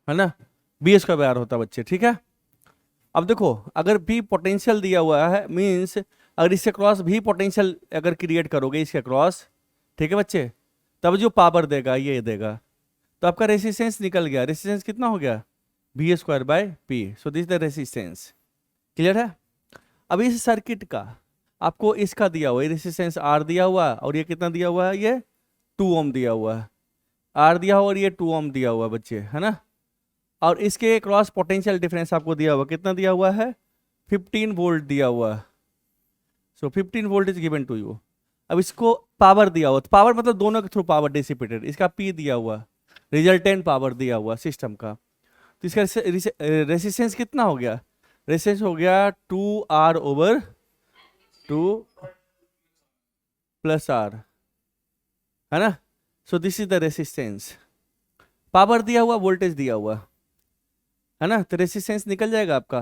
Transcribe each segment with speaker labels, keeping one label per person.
Speaker 1: है ना, B square by are होता है बच्चे, ठीक है। अब देखो, अगर भी पोटेंशियल दिया हुआ है मीन्स अगर इसके क्रॉस भी पोटेंशियल अगर क्रिएट करोगे इसके क्रॉस, ठीक है बच्चे, तब जो पावर देगा ये देगा। तो आपका रेसिस्टेंस निकल गया, रेसिस्टेंस कितना हो गया, V square by P, so this the resistance. Clear है। अब इस सर्किट का आपको इसका दिया हुआ है रेसिस्टेंस आर दिया हुआ है, और ये कितना दिया हुआ है, ये 2 ओम दिया हुआ है, आर दिया हुआ और ये 2 ओम दिया हुआ है बच्चे, है ना। और इसके क्रॉस पोटेंशियल डिफरेंस आपको दिया हुआ, कितना दिया हुआ है, 15 वोल्ट दिया हुआ है। So 15 volt is given to you. अब इसको पावर दिया हुआ, तो पावर मतलब दोनों के थ्रू पावर डिसिपेटेड, इसका पी दिया हुआ, रिजल्टेंट पावर दिया हुआ सिस्टम का। तो इसका रेसिस्टेंस कितना हो गया, रेसिस्टेंस हो गया 2R/2 प्लस आर, है ना। So this is the resistance, power दिया हुआ, वोल्टेज दिया हुआ, है ना, तो रेसिस्टेंस निकल जाएगा आपका।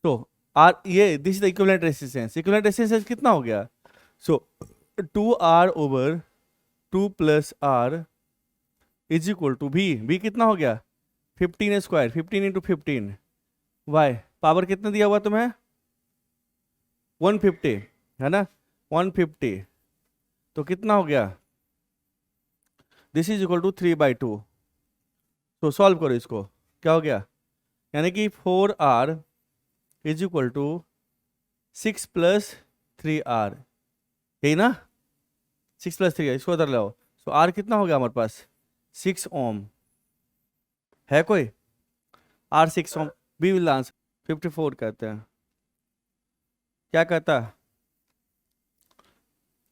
Speaker 1: तो आर, ये this is the equivalent resistance, equivalent resistance कितना हो गया, so 2R/2 plus R is equal to भी कितना हो गया, 15 स्क्वायर, 15 इंटू 15, वाई पावर कितना दिया हुआ तुम्हें, 150, है ना, 150, तो कितना हो गया, दिस इज इक्वल टू 3/2। तो सॉल्व करो इसको, क्या हो गया, यानी कि 4R is equal to 6 plus 3R, यही ना, 6 प्लस 3, इसको उधर लाओ। सो आर कितना हो गया हमारे पास, 6 ओम, है कोई, R 6 ohm, B will answer 54 कहते हैं। क्या कहता है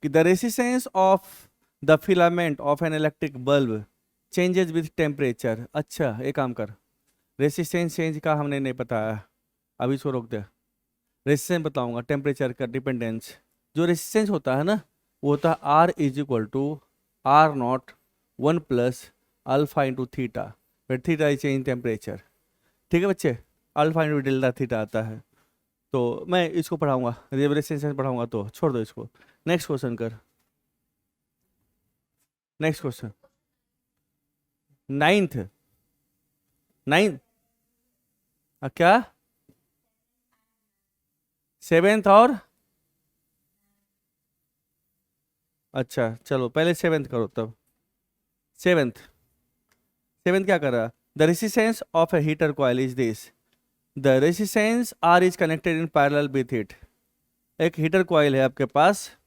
Speaker 1: कि the resistance of the filament of an electric bulb changes with temperature. अच्छा एक काम कर, रेसिस्टेंस चेंज का हमने नहीं बताया, अभी इसको रोक दे, रेसिस्टेंस बताऊंगा, टेम्परेचर का डिपेंडेंस। जो रेसिस्टेंस होता है ना, वो होता है R is equal to R0 1 plus alpha into theta, फिर थीटा इज चेंज टेम्परेचर, ठीक है बच्चे, अल्फा इंटू डेल्टा थीटा आता है। तो मैं इसको पढ़ाऊंगा, रेसिस्टेंस पढ़ाऊंगा, तो छोड़ दो इसको, नेक्स्ट क्वेश्चन कर, नेक्स्ट क्वेश्चन, नाइन्थ, नाइन्थ, क्या, सेवेंथ और, अच्छा चलो पहले सेवेंथ करो तब, सेवेंथ, सेवेंथ क्या कर रहा, the resistance of a heater coil is this, the resistance R is connected in parallel with it. एक हीटर कॉइल है आपके पास,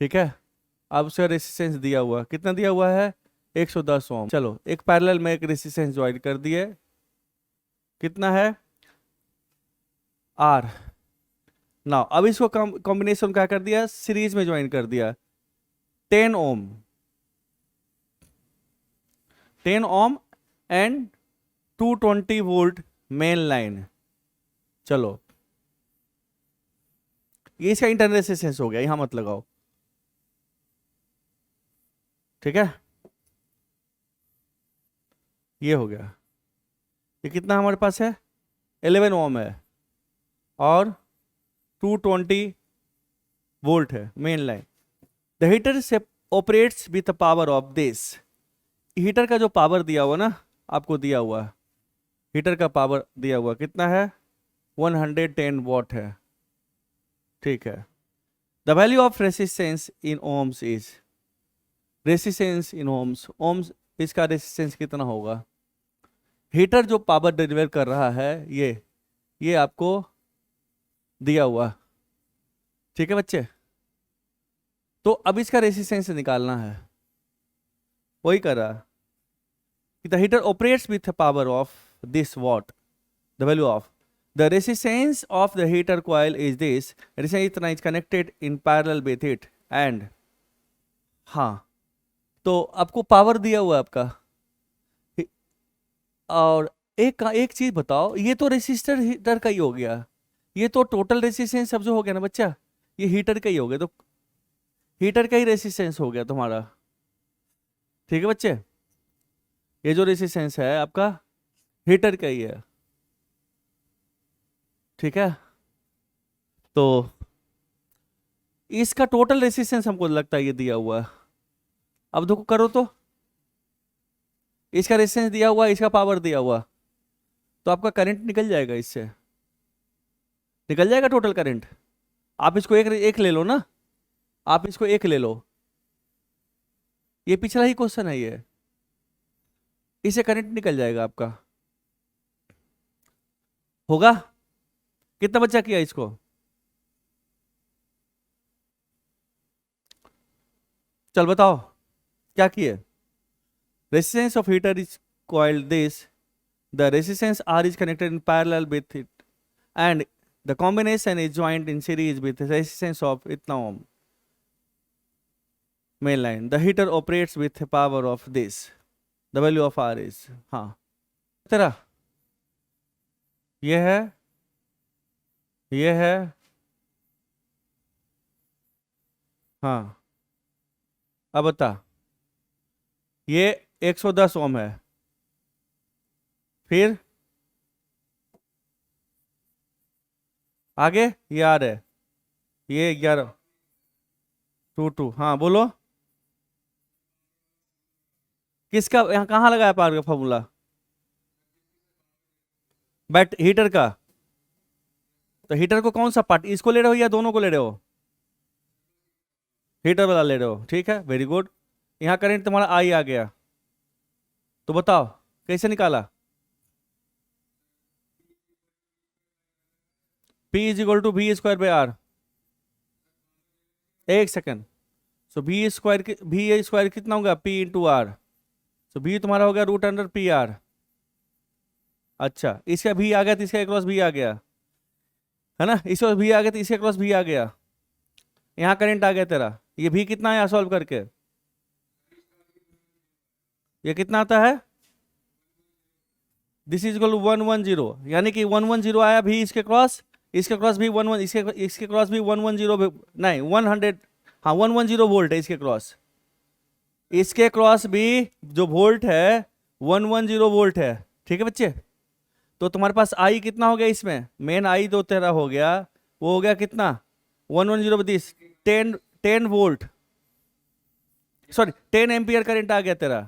Speaker 1: ठीक है, अब उसका रेसिस्टेंस दिया हुआ, कितना दिया हुआ है, 110 ओम। चलो एक पैरेलल में एक रेसिस्टेंस ज्वाइन कर दिए, कितना है, आर। नाउ अब इसको कॉम्बिनेशन क्या कर दिया, सीरीज में ज्वाइन कर दिया, 10 ओम, 10 ohm and 220 volt main line. चलो ये इसका इंटरनल रेसिस्टेंस हो गया, यहां मत लगाओ, ठीक है, ये हो गया, ये कितना हमारे पास है, 11 ओम है और 220 वोल्ट है मेन लाइन। द हीटर से operates with power of this, heater का जो पावर दिया हुआ ना, आपको दिया हुआ, हीटर का पावर दिया हुआ कितना है, 110 वॉट है, ठीक है। The value of resistance in ohms is, resistance in ohms, ohms इसका रेसिस्टेंस कितना होगा, हीटर जो पावर डिलीवर कर रहा है ये आपको दिया हुआ, ठीक है बच्चे। तो अब इसका रेसिस्टेंस निकालना है, वही कर रहा, the heater operates with power of this watt, the value of the resistance of the heater coil is this, resistance इतना is connected in parallel with it and, हाँ तो आपको पावर दिया हुआ है आपका, और एक चीज बताओ, ये तो रेसिस्टर हीटर का ही हो गया, ये तो टोटल रेसिस्टेंस सब जो हो गया ना बच्चा, ये हीटर का ही हो गया, तो हीटर का ही रेसिस्टेंस हो गया तुम्हारा, ठीक है बच्चे, ये जो रेसिस्टेंस है आपका हीटर का ही है, ठीक है। तो इसका टोटल रेसिस्टेंस हमको लगता है ये दिया हुआ है, अब देखो करो तो, इसका रेजिस्टेंस दिया हुआ, इसका पावर दिया हुआ, तो आपका करंट निकल जाएगा, इससे निकल जाएगा टोटल करंट। आप इसको एक एक ले लो ना, आप इसको एक ले लो, ये पिछला ही क्वेश्चन है ये, इससे करंट निकल जाएगा आपका। होगा? कितना बच्चा किया इसको? चल बताओ क्या किए। Resistance of heater is coiled this. The resistance R is connected in parallel with it, and the combination is joined in series with the resistance of इतना ohm. Main line. The heater operates with the power of this. The value of R is, हाँ तेरा ये है, ये है, हाँ अब बता, ये 110 ओम है, फिर आगे ये आर है, ये 11 2 हाँ बोलो, किसका यहाँ कहाँ लगाया पावर का फॉर्मूला? बैट हीटर का, तो हीटर को कौन सा पार्ट, इसको ले रहे हो या दोनों को ले रहे हो? हीटर वाला ले रहे हो, ठीक है, वेरी गुड। यहाँ करंट तुम्हारा आई आ गया, तो बताओ कैसे निकाला? P is equal to V square by R. एक सेकंड, सो वी स्क्वायर कितना होगा? P into R. So V तुम्हारा हो गया रूट अंडर पी आर। अच्छा, इसका V आ गया तो इसका क्रॉस V आ गया, है ना, इसका V आ गया तो इसका क्रॉस V आ गया, यहाँ करंट आ गया तेरा। ये V कितना आया सॉल्व करके? ये कितना आता है? दिस इज इक्वल टू 110, यानी कि 110 आया भी इसके क्रॉस, इसके क्रॉस भी 11, इसके क्रॉस भी 110, नहीं 100, हाँ 110 वोल्ट है इसके क्रॉस, इसके क्रॉस भी जो वोल्ट है 110 वोल्ट है, ठीक है बच्चे। तो तुम्हारे पास आई कितना हो गया इसमें? मेन आई तो तेरा हो गया, वो हो गया कितना? 110 this 10 volt, sorry 10 ampere current आ गया तेरा,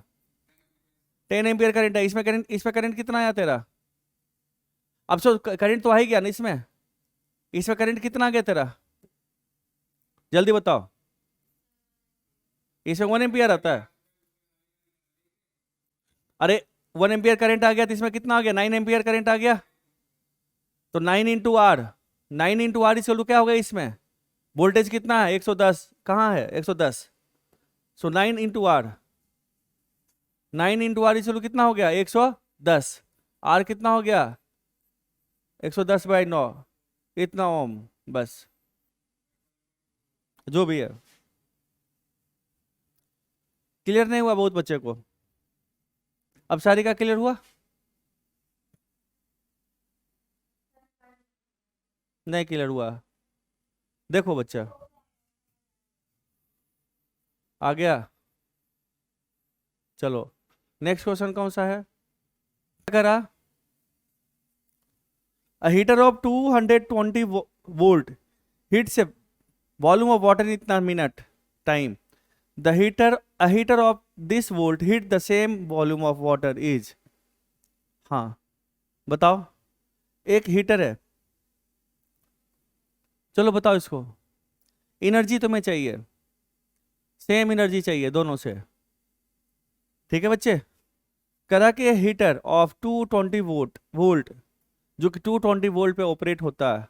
Speaker 1: 10 एम्पियर करंट है इसमें। करंट कितना आया तेरा? अब सो करंट तो आ ही गया ना इसमें, इसमें करंट कितना आ गया तेरा? जल्दी बताओ। इसमें 1 एम्पियर आता है, अरे 1 एम्पियर करंट आ गया तो इसमें कितना आ गया? 9 एम्पियर करंट आ गया, तो 9 इंटू आर, 9 इंटू आर इस क्या हो गया इसमें? वोल्टेज कितना है? 110, कहाँ है 110? सो 9 इंटू आर, 9 इंटू आर इस कितना हो गया? 110। आर कितना हो गया? 110/9, इतना ओम, बस जो भी है। क्लियर नहीं हुआ बहुत बच्चे को? अब सारी का क्लियर हुआ? नहीं क्लियर हुआ? देखो बच्चा आ गया, चलो नेक्स्ट क्वेश्चन कौन सा है? क्या करा? A heater of 220 volt heats a volume of water in इतना minute time. A heater of this volt heat the same volume of water is, हाँ बताओ, एक हीटर है, चलो बताओ इसको, एनर्जी तुम्हें चाहिए, सेम एनर्जी चाहिए दोनों से, ठीक है बच्चे। करा के हीटर ऑफ 220 वोल्ट जो कि 220 वोल्ट पे ऑपरेट होता है,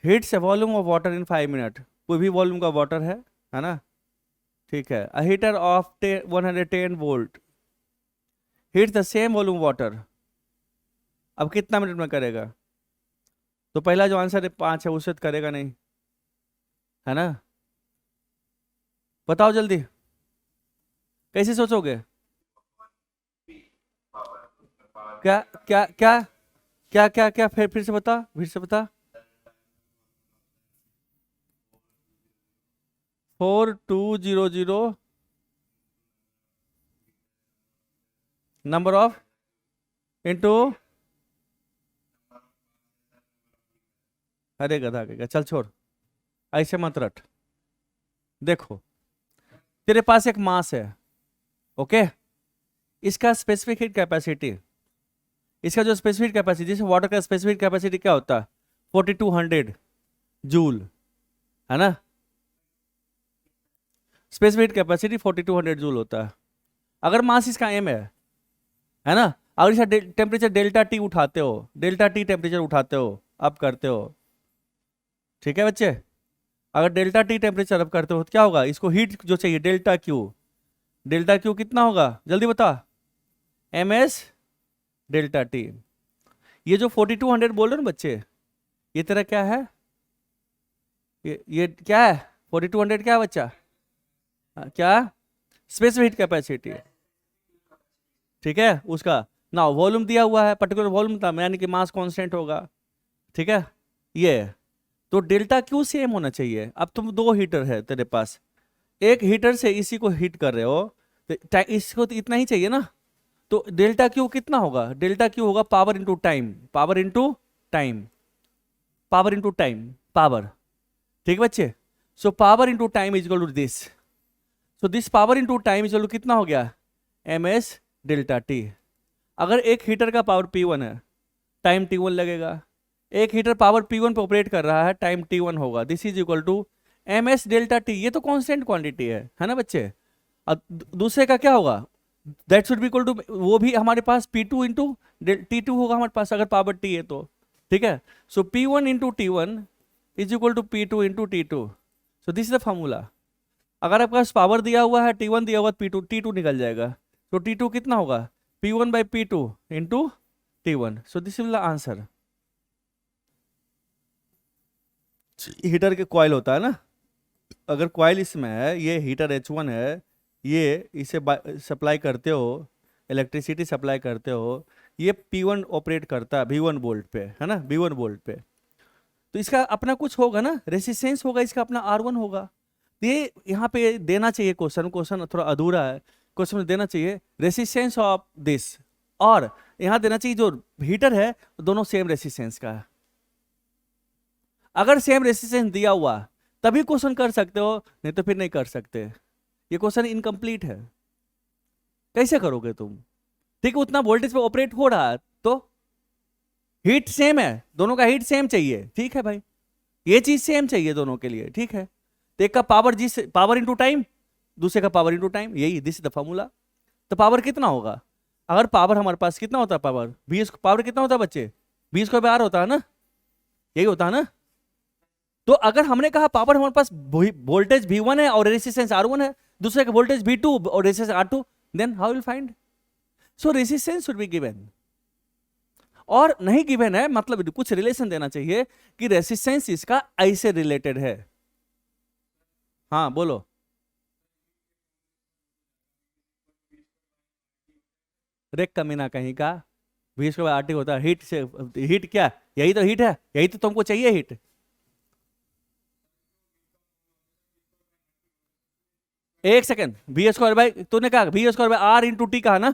Speaker 1: heats A volume of water in 5 minute, कोई भी वॉल्यूम का वाटर है ना, ठीक है। अ heater of 110 volt heats the same volume water, अब कितना मिनट में करेगा? तो पहला जो आंसर है 5 है, उससे तो करेगा नहीं, है ना, बताओ जल्दी कैसे सोचोगे? क्या क्या क्या क्या क्या क्या फिर से बता, फिर से बता। 4200 नंबर ऑफ इंटू, अरे गधा के चल छोड़, ऐसे मत रट। देखो तेरे पास एक मास है, ओके, इसका स्पेसिफिक हीट कैपेसिटी, इसका जो स्पेसिफिक कैपेसिटी, जैसे वाटर का स्पेसिफिक कैपेसिटी क्या होता है 4200 जूल, है ना, स्पेसिफिक कैपेसिटी 4200 जूल होता है। अगर मास इसका m है ना, अगर इसका टेम्परेचर डेल्टा टी उठाते हो, डेल्टा टी टेम्परेचर उठाते हो, अप करते हो, ठीक है बच्चे, अगर डेल्टा टी टेम्परेचर अप करते हो तो क्या होगा, इसको हीट जो चाहिए डेल्टा क्यू, डेल्टा क्यू कितना होगा जल्दी बता, एम एस डेल्टा टी। ये जो 4200 बोल रहे हो ना बच्चे, ये तेरा क्या है, ये क्या है 4200 क्या है बच्चा, क्या स्पेसिफिक हीट कैपेसिटी, ठीक है उसका ना वॉल्यूम दिया हुआ है, पर्टिकुलर वॉल्यूम था यानी कि मास कांस्टेंट होगा, ठीक है ये। तो डेल्टा क्यू सेम होना चाहिए। अब तुम दो हीटर है तेरे पास, एक हीटर से इसी को हीट कर रहे हो तो इसको तो इतना ही चाहिए ना, तो डेल्टा क्यू कितना होगा, डेल्टा क्यू होगा power into time, power into time, power into time, power, ठीक है बच्चे। So power into time is equal to this, so this power into time is equal to कितना हो गया एम एस डेल्टा टी। अगर एक heater का power P1 है, टाइम T1 लगेगा, एक हीटर पावर P1 पे ऑपरेट कर रहा है, टाइम T1 होगा, this is equal to M S delta T. ये तो कांस्टेंट क्वांटिटी है ना बच्चे। अब दूसरे का क्या होगा, that should be equal to, वो भी हमारे पास P2 इंटू T2 होगा हमारे पास अगर पावर T है तो, ठीक है। So P1 into T1 is equal to P2 into T2, so this is the formula. अगर आपके पास पावर दिया हुआ है T1 दिया हुआ P2, T2 निकल जाएगा, तो T2 कितना होगा P1 by P2 into T1, so this is the answer. Heater के कॉइल होता है ना, अगर कॉइल इसमें है, ये हीटर H1 है, ये इसे सप्लाई करते हो, इलेक्ट्रिसिटी सप्लाई करते हो, ये P1 ऑपरेट करता है V1 वोल्ट पे, है ना, V1 वोल्ट पे, तो इसका अपना कुछ होगा ना, रेसिस्टेंस होगा, इसका अपना R1 होगा। ये यहाँ पे देना चाहिए क्वेश्चन, क्वेश्चन थोड़ा अधूरा है, क्वेश्चन में देना चाहिए रेसिस्टेंस ऑफ दिस, और यहाँ देना चाहिए जो हीटर है दोनों सेम रेसिस्टेंस का है। अगर सेम रेसिस्टेंस दिया हुआ तभी क्वेश्चन कर सकते हो, नहीं तो फिर नहीं कर सकते, ये क्वेश्चन इनकम्प्लीट है, कैसे करोगे तुम, ठीक है। उतना वोल्टेज पे ऑपरेट हो रहा है तो हीट सेम है, दोनों का हीट सेम चाहिए, ठीक है भाई, ये चीज सेम चाहिए दोनों के लिए, ठीक है। तो एक का पावर जिस पावर इंटू टाइम, दूसरे का पावर इंटू टाइम, यही दिस इज द फॉर्मूला। तो पावर कितना होगा, अगर पावर हमारे पास कितना होता है, पावर बी, पावर कितना होता है बच्चे, B² होता है ना, यही होता है ना। तो अगर हमने कहा पावर हमारे पास वोल्टेज V1 है और रेसिस्टेंस R1 है, दूसरे का वोल्टेज V2 और resistance R2, then how will find, so resistance should be given, और नहीं गिवन है मतलब कुछ रिलेशन देना चाहिए कि रेसिस्टेंस इसका ऐसे रिलेटेड है। हाँ बोलो, रेक कमीना कहीं का, V² होता है, हीट से, हीट क्या, यही तो हीट है, यही तो तुमको चाहिए हीट। एक सेकंड, V² बाई, तूने कहा V² by R into T कहा ना,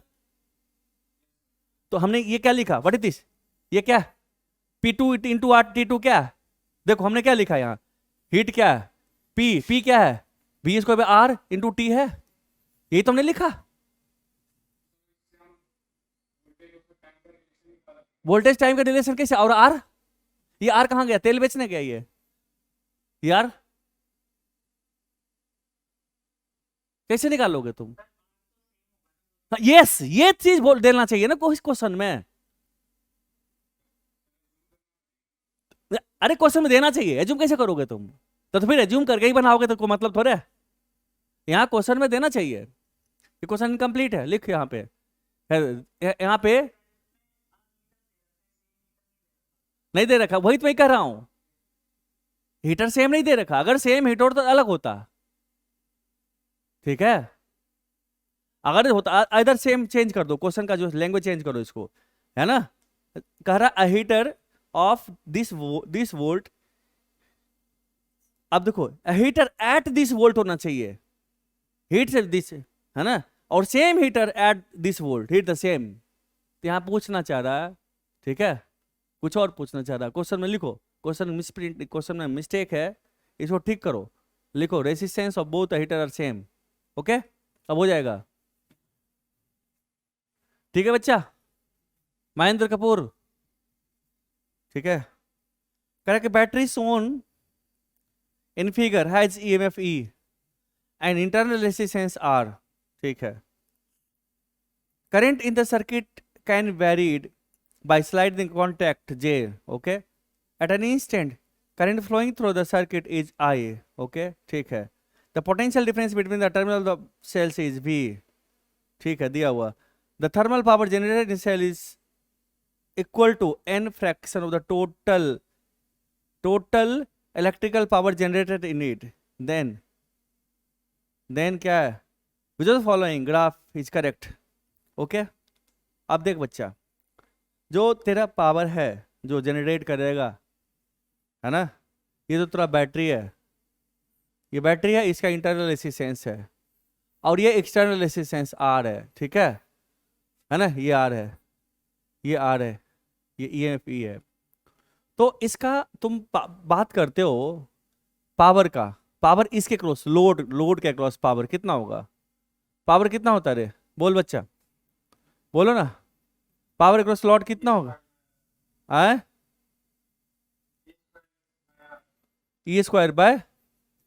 Speaker 1: तो हमने ये क्या लिखा, व्हाट इज दिस, ये क्या P2 इंटू R T2 क्या है? देखो हमने क्या लिखा यहाँ, हीट क्या है, P क्या है, V² by R into T है, यही तो हमने लिखा। वोल्टेज टाइम का रिलेशन कैसे, और R, ये R कहाँ गया, तेल बेचने गया ये यार, कैसे निकालोगे तुम, यस ये चीज बोल देना चाहिए ना कोई क्वेश्चन में, अरे क्वेश्चन में देना चाहिए, एज्यूम कैसे करोगे तुम, तो फिर एज्यूम करके ही बनाओगे तो कोई मतलब थोड़े है, यहाँ क्वेश्चन में देना चाहिए। ये क्वेश्चन इनकम्प्लीट है, लिख यहाँ पे, यहाँ पे नहीं दे रखा, वही तो मैं कह रहा हूं, हीटर सेम नहीं दे रखा, अगर सेम हीटर तो अलग होता, ठीक है, अगर होता इधर सेम, चेंज कर दो क्वेश्चन का जो लैंग्वेज चेंज करो इसको, है ना, कह रहा अ हीटर ऑफ दिस वोल्ट, अब देखो हीटर एट दिस वोल्ट होना चाहिए, हीट से दिस, है ना, और same heater at this volt, heat the same, तो यहां पूछना चाह रहा है, ठीक है, कुछ और पूछना चाह रहा है, क्वेश्चन में लिखो, क्वेश्चन मिसप्रिंट, क्वेश्चन में मिस्टेक है, इसको ठीक करो, लिखो resistance of both heater are same, okay, अब हो जाएगा। ठीक है बच्चा, महेंद्र कपूर, ठीक है। Correct, battery shown in figure has EMF E and internal resistance R, ठीक है। Current in the circuit can varied by sliding contact J, okay? At an instant, current flowing through the circuit is I, okay? ठीक है। The potential difference between the terminal of the cells is V, ठीक है, दिया हुआ। The thermal power generated in cell is equal to n fraction of the total electrical power generated in it. Then क्या है? Which of the following graph is correct, okay? अब देख बच्चा, जो तेरा पावर है जो जनरेट करेगा, है ना, ये तो तेरा बैटरी है, ये बैटरी है, इसका इंटरनल रेजिस्टेंस है, और ये एक्सटर्नल रेजिस्टेंस आर है, ठीक है ना, ये आर है, ये आर है, ये ईएमएफ ई है। तो इसका तुम बात करते हो पावर का, पावर इसके क्रॉस लोड के क्रॉस पावर कितना होगा? पावर कितना होता है रे? बोल बच्चा, बोलो ना, पावर क्रॉस लोड कितना होगा? आए E square by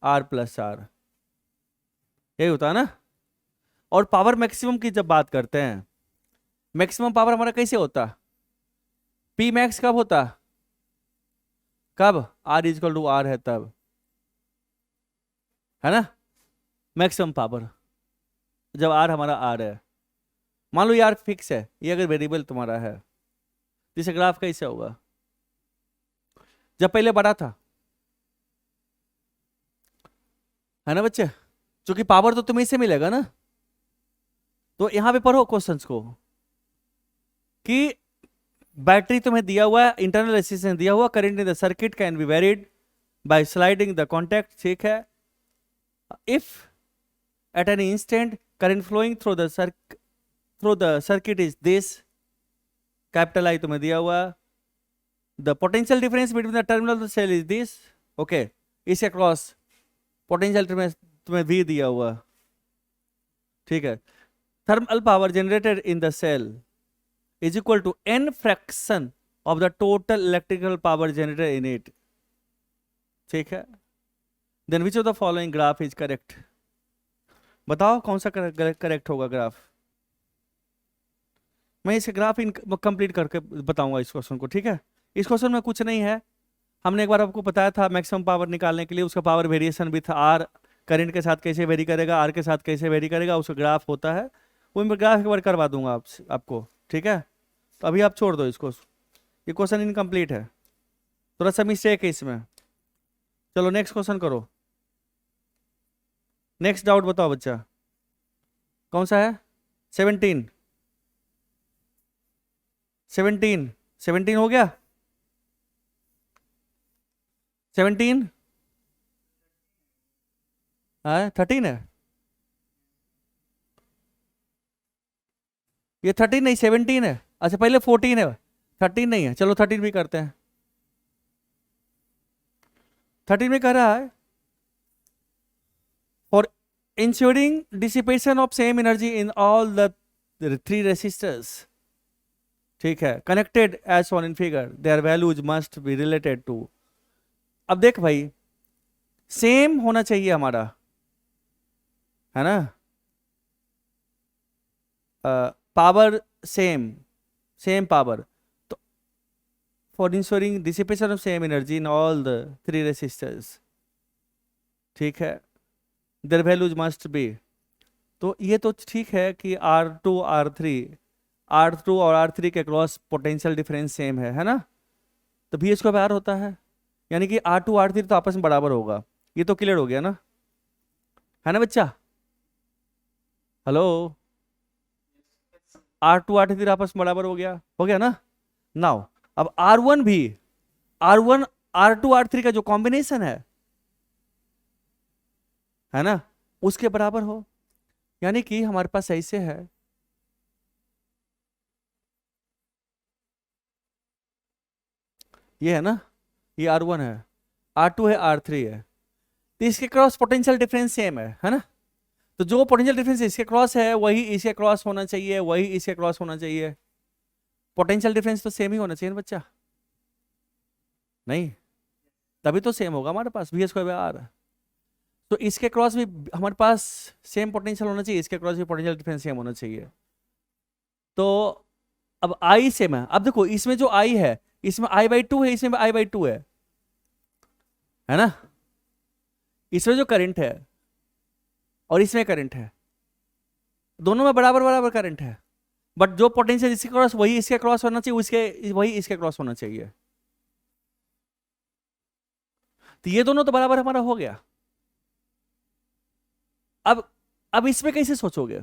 Speaker 1: R plus R, यही होता है ना। और पावर मैक्सिमम की जब बात करते हैं, मैक्सिमम पावर हमारा कैसे होता? पी मैक्स कब होता? कब आर इजकल टू आर है तब, है ना, मैक्सिमम पावर जब आर हमारा आर है। मान लो यार फिक्स है, ये अगर वेरिएबल तुम्हारा है, इसे ग्राफ कैसे होगा? जब पहले बड़ा था, है ना बच्चे, क्योंकि पावर तो तुम्हें से मिलेगा ना। तो यहां पे पढ़ो क्वेश्चंस को कि बैटरी तुम्हें दिया हुआ है, इंटरनल रेजिस्टेंस दिया हुआ, current in the circuit can be varied by sliding the contact, ठीक है। If at an instant current flowing through the circuit is this, capital I तुम्हें दिया हुआ, the potential difference between the terminal of the cell is this, okay. इसके cross potential difference तुम्हें भी दिया हुआ, ठीक है। Thermal power generated in the cell is equal to n fraction of the total electrical power generated in it, ठीक है। then which of the following graph is correct? बताओ कौन सा करेक्ट होगा ग्राफ? मैं इसे ग्राफ कंप्लीट करके बताऊंगा इस क्वेश्चन को, ठीक है। इस क्वेश्चन में कुछ नहीं है, हमने एक बार आपको बताया था मैक्सिमम पावर निकालने के लिए उसका पावर वेरिएशन भी था, आर करंट के साथ कैसे वेरी करेगा, आर के साथ कैसे वेरी करेगा, उसका ग्राफ होता है, वो मैं ग्राफ एक बार करवा दूंगा आपको, ठीक है। तो अभी आप छोड़ दो इसको, ये क्वेश्चन इनकम्प्लीट है, थोड़ा सा मिस्टेक है इसमें। चलो नेक्स्ट क्वेश्चन करो, नेक्स्ट डाउट बताओ बच्चा, कौन सा है? 17 हो गया? 17 है, 13 है, ये 13 नहीं 17 है। अच्छा पहले 14 है, 13 नहीं है, चलो 13 भी करते हैं। 13 में कह रहा है for ensuring dissipation of same energy in all the 3 resistors, ठीक है, connected as shown in figure, their values must be related to. अब देख भाई, सेम होना चाहिए हमारा, है ना, पावर सेम पावर, तो for ensuring dissipation of same energy in all the 3 resistors, ठीक है, देयर वैल्यूज मस्ट बी। तो ये तो ठीक है कि R2 और R3 के क्रॉस पोटेंशियल डिफरेंस सेम है ना, तो भी इसको बाहर होता है, यानी कि R2 R3 तो आपस में बराबर होगा, ये तो क्लियर हो गया ना, है ना बच्चा? हेलो, R2 R3 आपस में बराबर हो गया ना। नाउ अब R1 भी, R1 R2 R3 का जो कॉम्बिनेशन है ना, उसके बराबर हो, यानी कि हमारे पास ऐसे है, ये है ना, ये R1 है, R2 है, R3 है, तो इसके क्रॉस पोटेंशियल डिफरेंस सेम है ना। तो जो पोटेंशियल डिफरेंस इसके क्रॉस है वही इसके क्रॉस होना चाहिए, वही इसके क्रॉस होना चाहिए। पोटेंशियल डिफरेंस तो सेम ही होना चाहिए ना बच्चा, नहीं? तभी तो सेम होगा हमारे पास वी स्क्वायर बाय आर। तो इसके क्रॉस भी हमारे पास सेम पोटेंशियल होना चाहिए, इसके क्रॉस भी पोटेंशियल डिफरेंस सेम होना चाहिए। तो अब आई सेम है। अब देखो इसमें जो आई है, इसमें आई बाई टू है, इसमें आई बाई टू है ना? इसमें जो करंट है और इसमें करंट है, दोनों में बराबर बराबर करंट है, बट जो पोटेंशियल इसके क्रॉस वही इसके क्रॉस होना चाहिए, उसके वही इसके क्रॉस होना चाहिए। तो ये दोनों तो बराबर हमारा हो गया। अब इसमें कैसे सोचोगे?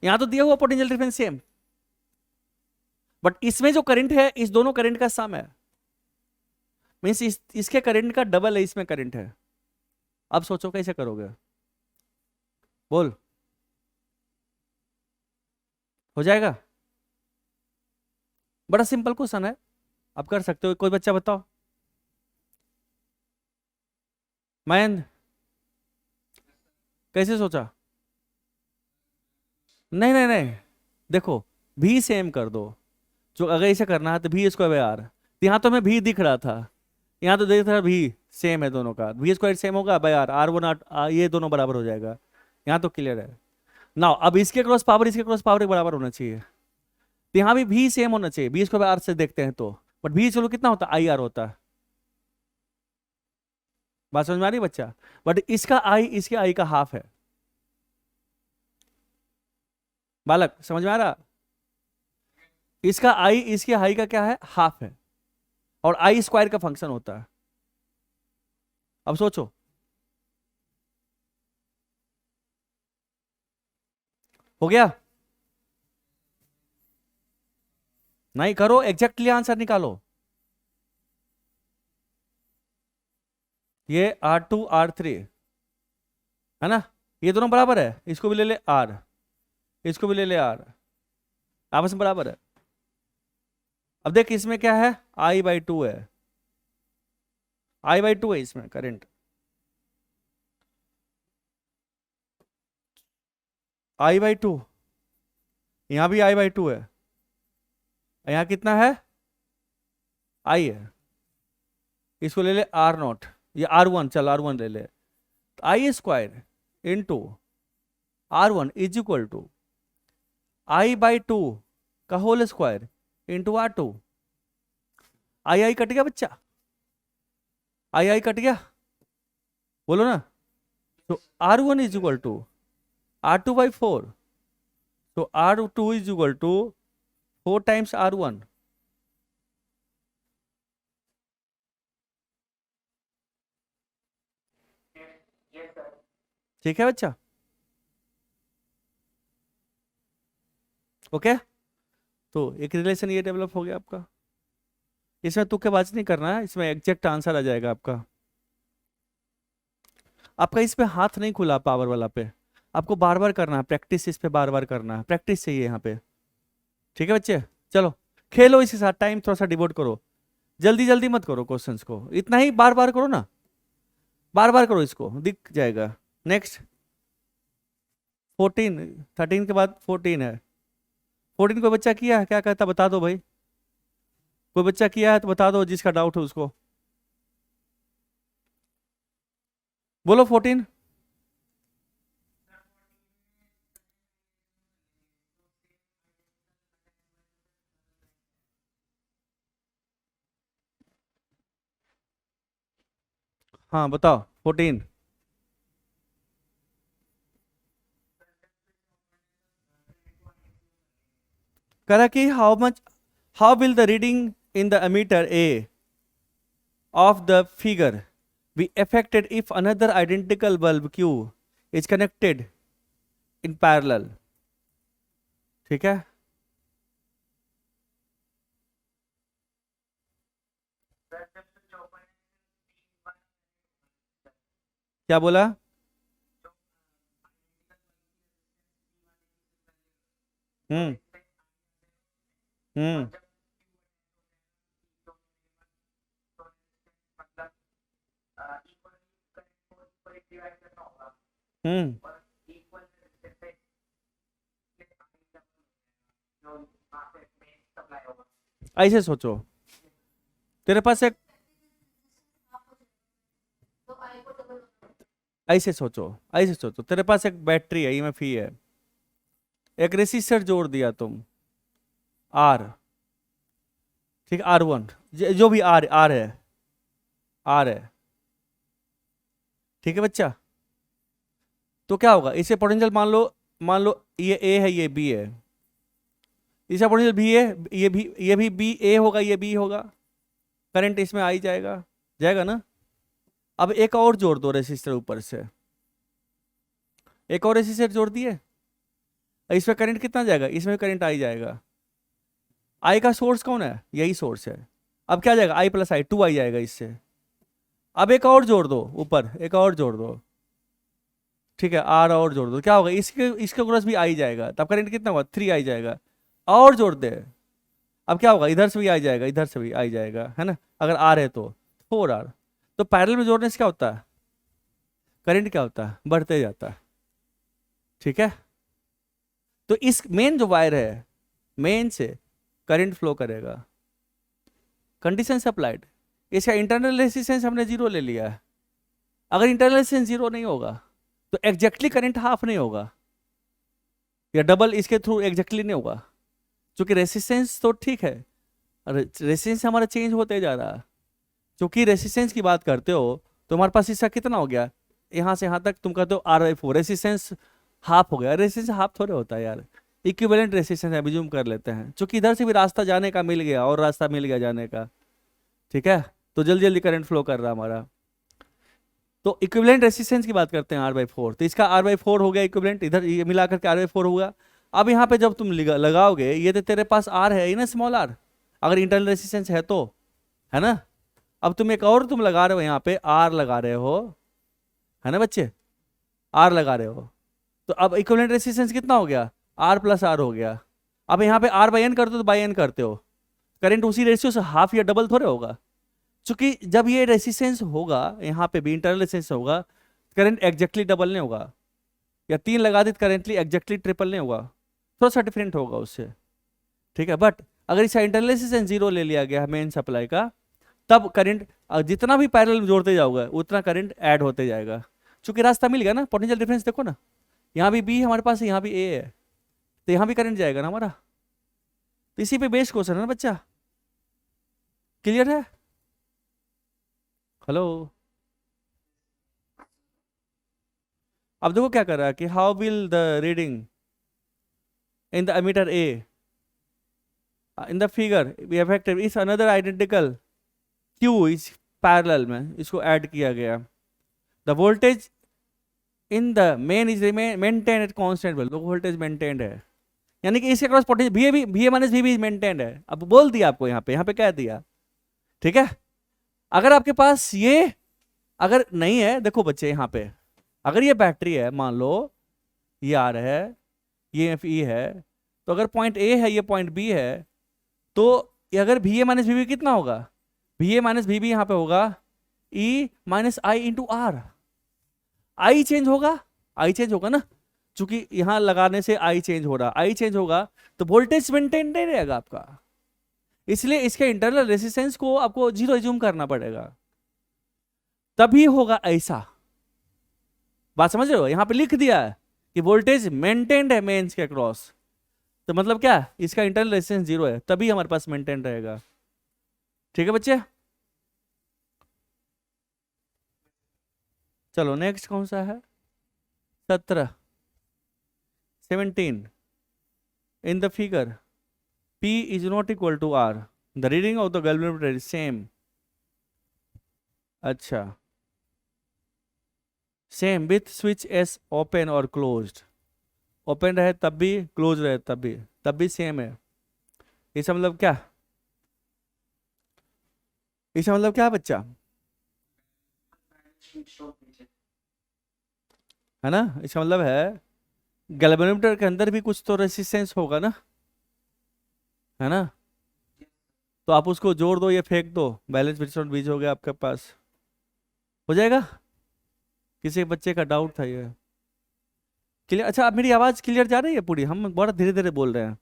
Speaker 1: यहां तो दिया हुआ पोटेंशियल डिफरेंस सेम, बट इसमें जो करंट है इस दोनों करंट का सम है, मीन्स इसके करंट का डबल है इसमें करंट है। अब सोचो कैसे करोगे, बोल। हो जाएगा? बड़ा सिंपल क्वेश्चन है, आप कर सकते हो। कोई बच्चा बताओ। मयंक, कैसे सोचा? नहीं नहीं नहीं, देखो भी सेम कर दो। जो अगर इसे करना है तो भी स्क्वायर बाय आर, यहाँ तो मैं भी दिख रहा था, यहाँ तो देख रहा भी सेम है दोनों का, भी स्क्वायर सेम होगा by R, R one R, ये दोनों बराबर हो जाएगा। यहाँ तो क्लियर है ना? अब इसके क्रॉस पावर इसके क्रॉस पावर बराबर होना चाहिए, तो यहाँ भी सेम होना चाहिए। बी स्क्वायर बाय आर से देखते हैं तो, बट भी चलो कितना होता है, आई आर होता है। बात समझ में आ रही है बच्चा? बट इसका आई इसके आई का हाफ है। बालक समझ में आ रहा? इसका आई इसके आई का क्या है, हाफ है, और आई स्क्वायर का फंक्शन होता है। अब सोचो, हो गया? नहीं करो, एग्जैक्टली आंसर निकालो। ये R2 R3 है ना, ये दोनों बराबर है, इसको भी ले ले R, इसको भी ले ले R, आपस में बराबर है। अब देख इसमें क्या है, I/2 है, I/2 है इसमें करंट, I/2, यहां भी I/2 है, यहां कितना है, I है, इसको ले ले R0, ये R1, चल R1 ले ले। I² into R1 is equal to I/2 का whole square into R2। I cut गया बच्चा, आई कट गया, बोलो ना। तो R1 is equal to R2/4, तो R2 is equal to 4 times R1। ठीक है बच्चा? ओके, तो एक रिलेशन ये डेवलप हो गया आपका। इसमें तुक्केबाजी नहीं करना है, इसमें एग्जैक्ट आंसर आ जाएगा आपका। आपका इस पे हाथ नहीं खुला पावर वाला पे, आपको बार बार करना है प्रैक्टिस, इस पे बार बार करना है, प्रैक्टिस चाहिए यहाँ पे। ठीक है बच्चे, चलो खेलो इसके साथ, टाइम थोड़ा सा डिवोट करो, जल्दी जल्दी मत करो क्वेश्चंस को, इतना ही बार बार करो ना, बार बार करो, इसको दिख जाएगा। नेक्स्ट 14, 13 के बाद 14 है। 14 कोई बच्चा किया है, क्या कहता बता दो भाई, कोई बच्चा किया है तो बता दो, जिसका डाउट है उसको बोलो। 14, हाँ बताओ 14। करा कि how will the reading in the ammeter A of the figure be affected if another identical bulb Q is connected in parallel? ठीक है, क्या बोला? हम्म हम्म हम्म ऐसे सोचो, तेरे पास एक, ऐसे सोचो तेरे पास एक बैटरी है, ईएमएफ है, एक रेसिस्टर जोड़ दिया तुम, आर, ठीक, R1, जो भी आर आर है, आर है, ठीक है बच्चा। तो क्या होगा, इसे पोटेंशियल मान लो ये ए है, ये बी है, इसका पोटेंशियल भी है, ये भी बी ए होगा, ये बी होगा, करंट इसमें आ ही जाएगा, जाएगा ना। अब एक और जोड़ दो रेसिस्टर ऊपर से, एक और रेसिस्टर जोड़ दिए, इसमें करंट कितना जाएगा, इसमें करंट आ ही जाएगा। आई का सोर्स कौन है, यही सोर्स है। अब क्या जाएगा, आई प्लस आई, 2 आई जाएगा इससे। अब एक और जोड़ दो ऊपर, एक और जोड़ दो, ठीक है, आर और जोड़ दो, क्या होगा, इसके क्रॉस भी आई जाएगा, तब करंट कितना होगा, 3 आई जाएगा। और जोड़ दे, अब क्या होगा, इधर से भी आई जाएगा, इधर से भी आई जाएगा, है ना, अगर आर है तो 4R। तो पैरेलल में जोड़ने से क्या होता है, करंट क्या होता है, बढ़ते जाता है, ठीक है। तो इस मेन जो वायर है, मेन से करंट फ्लो करेगा, कंडीशन अप्लाइड। इसका इंटरनल रेजिस्टेंस हमने 0 ले लिया है, अगर इंटरनल रेजिस्टेंस 0 नहीं होगा तो एग्जैक्टली करंट हाफ नहीं होगा, या डबल इसके थ्रू एग्जैक्टली नहीं होगा, क्योंकि रेसिस्टेंस तो ठीक है, रेसिस्टेंस हमारा चेंज होते जा रहा है। क्योंकि रेसिस्टेंस की बात करते हो तो हमारे पास इसका कितना हो गया, यहाँ से यहाँ तक तुम कहते हो R/4, रेसिस्टेंस हाफ हो गया, रेसिस्टेंस हाफ थोड़े होता है यार, इक्विवेलेंट रेसिस्टेंस है, जूम कर लेते हैं, क्योंकि इधर से भी रास्ता जाने का मिल गया और रास्ता मिल गया जाने का, ठीक है। तो जल्दी जल्दी करंट फ्लो कर रहा हमारा। तो इक्विवेलेंट रेसिस्टेंस की बात करते हैं R/4, तो इसका R/4 हो गया इक्विवेलेंट, इधर ये मिला करके R/4 होगा। अब यहाँ पे जब तुम लगाओगे, ये तो तेरे पास R है ही ना, स्मॉल r, अगर इंटरनल रेसिस्टेंस है तो, है ना। अब तुम एक और तुम लगा रहे हो, यहाँ पे R लगा रहे हो, है ना बच्चे, R लगा रहे हो, तो अब इक्विवेलेंट रेसिस्टेंस कितना हो गया, R+R हो गया। अब यहाँ पे R/N करते हो तो बाई N करते हो, करंट उसी रेशियो से हाफ या डबल थोड़े होगा, क्योंकि जब ये रेसिस्टेंस होगा, यहाँ पे भी इंटरनल रेसिस्टेंस होगा, करंट एग्जैक्टली डबल नहीं होगा, या 3 लगा दी करेंटली एग्जैक्टली ट्रिपल नहीं होगा, थोड़ा सा डिफरेंट होगा उससे, ठीक है। बट अगर इसका इंटरनल रेसिस्टेंस 0 ले लिया गया मेन सप्लाई का, तब करंट जितना भी पैरेलल में जोड़ते जाओगे उतना करंट ऐड होते जाएगा, क्योंकि रास्ता मिल गया ना, पोटेंशियल डिफरेंस देखो ना, यहाँ भी बी हमारे पास है, यहाँ भी ए है, तो यहाँ भी करंट जाएगा ना हमारा। तो इसी पे बेस्ड क्वेश्चन है ना बच्चा, क्लियर है, हेलो। अब देखो क्या कर रहा है कि how will the reading in the ammeter A in the figure be affected is another identical Q is parallel में, इसको ऐड किया गया, the voltage in the main is maintain at constant value, voltage maintained है, यानी कि इसके cross potential भी minus भी मेंटेन्ड है। अब बोल दिया आपको, यहाँ पे कह दिया, ठीक है। अगर आपके पास ये अगर नहीं है, देखो बच्चे यहाँ पे, अगर ये बैटरी है, मान लो ये आर है, ये एफ ई है, तो अगर पॉइंट ए है, ये पॉइंट बी है, तो ये अगर वी ए माइनस वी कितना होगा, वी ए माइनस वी यहाँ पे होगा E minus I into R, I change होगा, आई चेंज होगा ना, चूंकि यहां लगाने से आई चेंज हो रहा, आई चेंज होगा तो वोल्टेज मेंटेन नहीं रहेगा आपका, इसलिए इसके इंटरनल रेसिस्टेंस को आपको 0 एज्यूम करना पड़ेगा, तभी होगा ऐसा। बात समझ रहे हो, यहां पे लिख दिया है कि वोल्टेज मेंटेन्ड है मेंस के क्रॉस, तो मतलब क्या, इसका इंटरनल रेजिस्टेंस 0 है, तभी हमारे पास मेंटेन रहेगा, ठीक है बच्चे। चलो नेक्स्ट कौन सा है, 17 इन the figure P is not equal to R, the reading of the galvanometer is same, अच्छा, same with switch S open और क्लोज्ड, ओपन रहे तब भी, क्लोज रहे तब भी सेम है। इसका मतलब क्या, इसका मतलब क्या बच्चा, है ना, इसका मतलब है गैल्वेनोमीटर के अंदर भी कुछ तो रेसिस्टेंस होगा ना, है ना, तो आप उसको जोड़ दो, ये फेंक दो, बैलेंस बिटवीन बीज हो गया आपके पास, हो जाएगा। किसी बच्चे का डाउट था ये? क्लियर? अच्छा, अब मेरी आवाज़ क्लियर जा रही है पूरी? हम बड़ा धीरे धीरे बोल रहे हैं।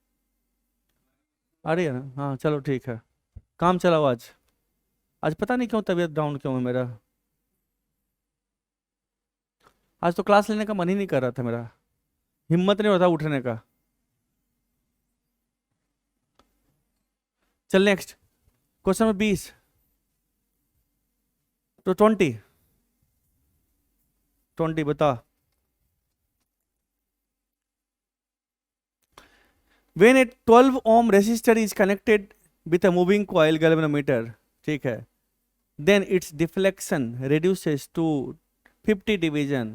Speaker 1: आ रही है ना? हाँ चलो ठीक है। काम चलाओ आज। आज पता नहीं क्यों तबीयत डाउन क्यों है मेरा। आज तो क्लास लेने का मन ही नहीं कर रहा था मेरा, हिम्मत नहीं होता उठने का। चल नेक्स्ट क्वेश्चन नंबर 20 तो 20 बता। When a 12 ohm resistor is connected with a moving coil galvanometer, ठीक है, then its deflection reduces to 50 division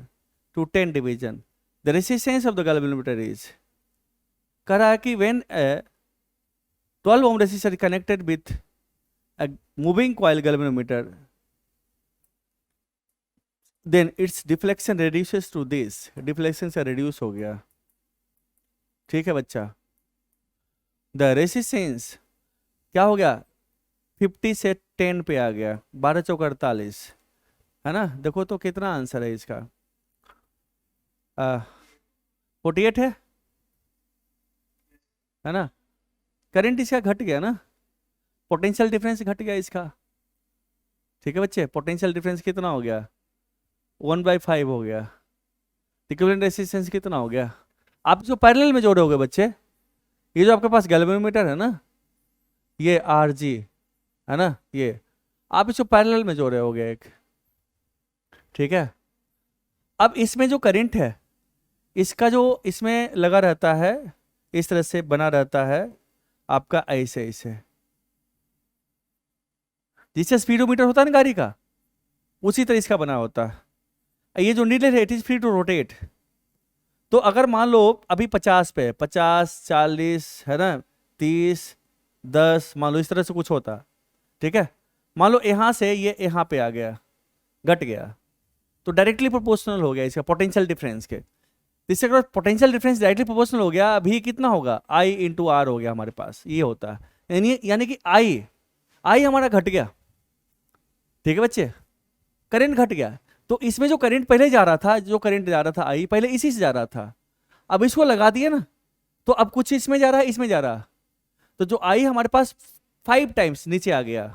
Speaker 1: to 10 division. The resistance of the galvanometer is, कह रहा है कि when a 12 ohm resistor is connected with a moving coil galvanometer, then its deflection reduces to this. Deflection से reduce हो गया, ठीक है बच्चा। द रेसिस्टेंस क्या हो गया, 50 से 10 पे आ गया, 12 चौक 48 है ना। देखो तो कितना आंसर है इसका, 48 है ना। करंट इसका घट गया ना, पोटेंशियल डिफरेंस घट गया इसका, ठीक है बच्चे। पोटेंशियल डिफरेंस कितना हो गया, 1/5 हो गया। इक्विवेलेंट रेसिस्टेंस कितना हो गया। आप जो पैरेलल में जोड़े होगे बच्चे, ये जो आपके पास गैल्वेनोमीटर है ना, ये Rg है ना, ये आप इसको पैरेलल में जोड़े होगे एक, ठीक है। अब इसमें जो करंट है, इसका जो इसमें लगा रहता है, इस तरह से बना रहता है आपका, ऐसे ऐसे, जिससे स्पीडोमीटर होता है ना गाड़ी का, उसी तरह इसका बना होता है। ये जो नीडल है, it is free to rotate. तो अगर मान लो अभी 50 पे, 50 40 है ना, 30 10 मान लो, इस तरह से कुछ होता, ठीक है। मान लो यहाँ से ये यहाँ पे आ गया, घट गया, तो डायरेक्टली प्रोपोर्शनल हो गया इसका पोटेंशियल डिफरेंस के। इससे अगर पोटेंशियल डिफरेंस डायरेक्टली प्रोपोर्शनल हो गया, अभी कितना होगा, I इंटू आर हो गया हमारे पास, ये होता है। यानी कि I हमारा घट गया, ठीक है बच्चे, करंट घट गया। तो इसमें जो करंट पहले जा रहा था, जो करंट जा रहा था I पहले इसी से जा रहा था, अब इसको लगा दिया ना, तो अब कुछ इसमें जा रहा है, इसमें जा रहा, तो जो I हमारे पास 5 टाइम्स नीचे आ गया,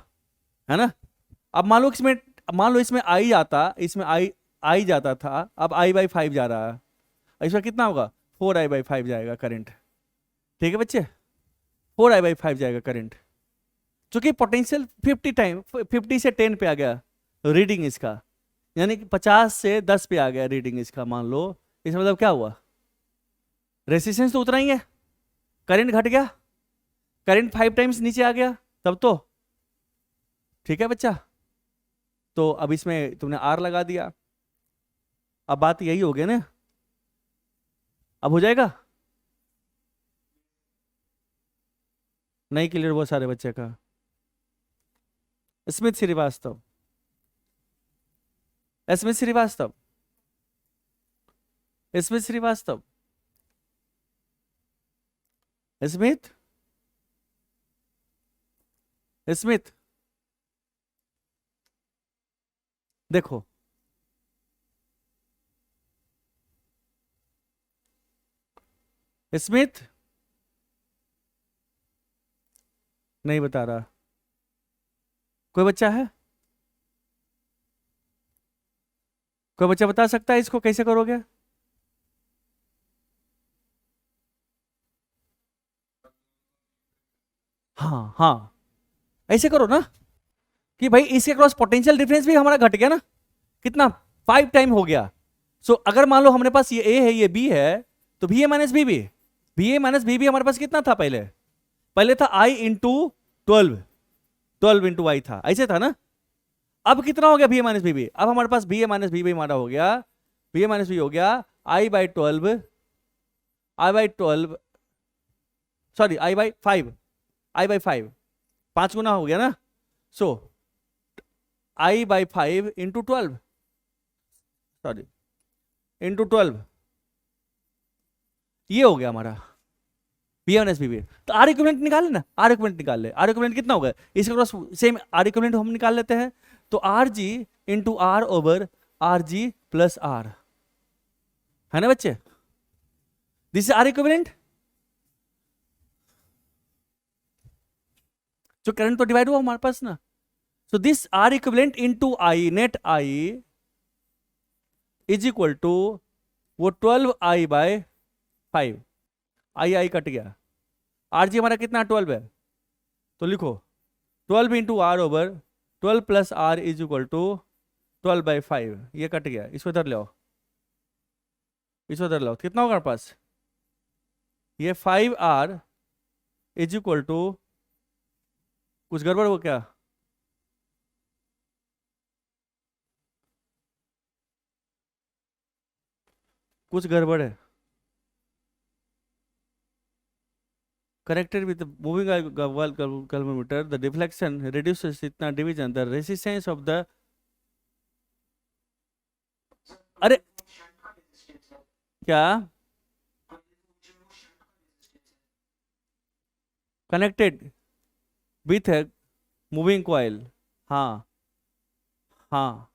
Speaker 1: है ना। अब मान लो इसमें I जाता, इसमें I जाता था, अब I/5 जा रहा है, इसमें कितना होगा, 4I/5 जाएगा करंट, ठीक है बच्चे, 4I/5 जाएगा करंट। चूंकि पोटेंशियल 50 से 10 पे आ गया रीडिंग इसका, यानी कि 50 से 10 पे आ गया रीडिंग इसका, मान लो, इसका मतलब क्या हुआ, रेसिस्टेंस तो उतना ही है, करंट घट गया, करंट 5 टाइम्स नीचे आ गया तब तो, ठीक है बच्चा। तो अब इसमें तुमने R लगा दिया, अब बात यही हो गया ना, अब हो जाएगा नहीं क्लियर बहुत सारे बच्चे का। Smith Srivastava, Smith Srivastava, Smith Srivastava, Smith Smith, देखो स्मिथ नहीं बता रहा, कोई बच्चा है, कोई बच्चा बता सकता है इसको कैसे करोगे। हाँ हाँ, ऐसे करो ना कि भाई इसके क्रॉस पोटेंशियल डिफरेंस भी हमारा घट गया ना, कितना, 5 टाइम हो गया। सो अगर मान लो हमारे पास ये A है, ये B है, तो VA minus BB, VA minus BB हमारे पास कितना था, पहले था I इंटू 12 इंटू I था, ऐसे था ना। अब कितना हो गया VA माइनस BB, अब हमारे पास VA माइनस BB हमारा हो गया, VA माइनस BB हो गया I/12, सॉरी I/5, 5 गुना हो गया ना। सो I/5 इंटू 12, सॉरी इंटू 12, ये हो गया हमारा VA-BB। तो R इक्विवेलेंट निकाल लेना, R इक्विवेलेंट निकाल ले, R इक्विवेलेंट कितना होगा, इसके क्रॉस सेम R इक्विवेलेंट हम निकाल लेते हैं। तो RG into R over RG plus R, है ना बच्चे? This is R equivalent. जो करंट तो डिवाइड हुआ हमारे पास ना, so this R equivalent into I, net I is equal to वो 12i/5। आई कट गया, आर जी हमारा कितना 12 है, तो लिखो 12 into R over 12 plus R is equal to 12/5। ये कट गया, इसको इधर ले आओ, इसको इधर लाओ, कितना होगा हमारे पास? ये 5r इज इक्वल टू, कुछ गड़बड़ हो क्या? कुछ गड़बड़ है। Connected with the moving galvanometer, the deflection reduces इतना division, the resistance of the, अरे क्या कनेक्टेड विथ है मूविंग कॉइल? हाँ हाँ,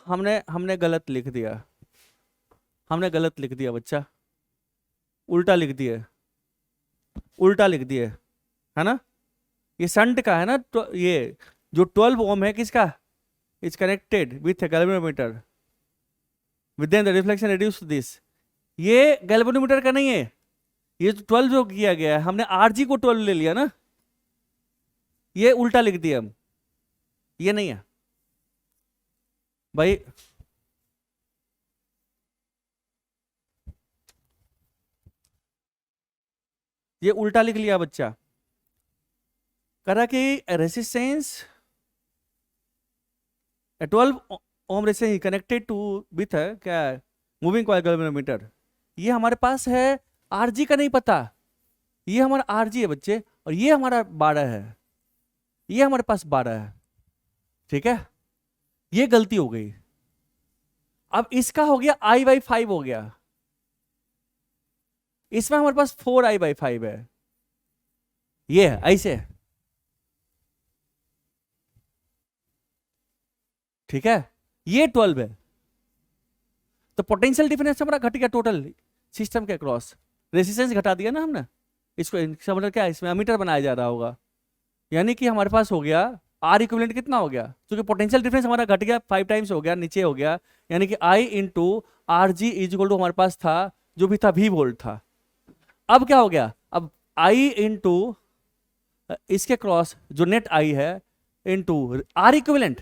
Speaker 1: हमने गलत लिख दिया, हमने गलत लिख दिया बच्चा, उल्टा लिख दिया, उल्टा लिख दिया, है ना? ये संट का है ना, तो ये जो 12 ओम है किसका? Is connected with galvanometer, with the reflection reduce this. ये गैल्वेनोमीटर का नहीं है, ये जो 12 जो किया गया है, हमने आरजी को 12 ले लिया ना, ये उल्टा लिख दिया हम, ये नहीं है भाई। ये उल्टा लिख लिया बच्चा, करा कि resistance 12 ohm resistance connected to with क्या मूविंग कॉइल गैल्वेनोमीटर। ये हमारे पास है, आरजी का नहीं पता, ये हमारा आरजी है बच्चे, और ये हमारा 12 है, ये हमारे पास 12 है, ठीक है? ये गलती हो गई। अब इसका हो गया I/5 हो गया, इसमें हमारे पास 4I/5 है, ये है ऐसे, ठीक है? ये 12 है, तो पोटेंशियल डिफरेंस हमारा घट गया टोटल सिस्टम के क्रॉस, रेसिस्टेंस घटा दिया ना हमने, इसको इसका मतलब क्या है, इसमें एमीटर बनाया जा रहा होगा, यानी कि हमारे पास हो गया आर इक्विवेलेंट कितना हो गया, क्योंकि पोटेंशियल डिफरेंस हमारा घट गया 5 टाइम्स हो गया, नीचे हो गया, यानी कि I into R G is equal to हमारे पास था जो भी था V वोल्ट था। अब क्या हो गया, अब I इंटू इसके क्रॉस जो नेट I है into R equivalent,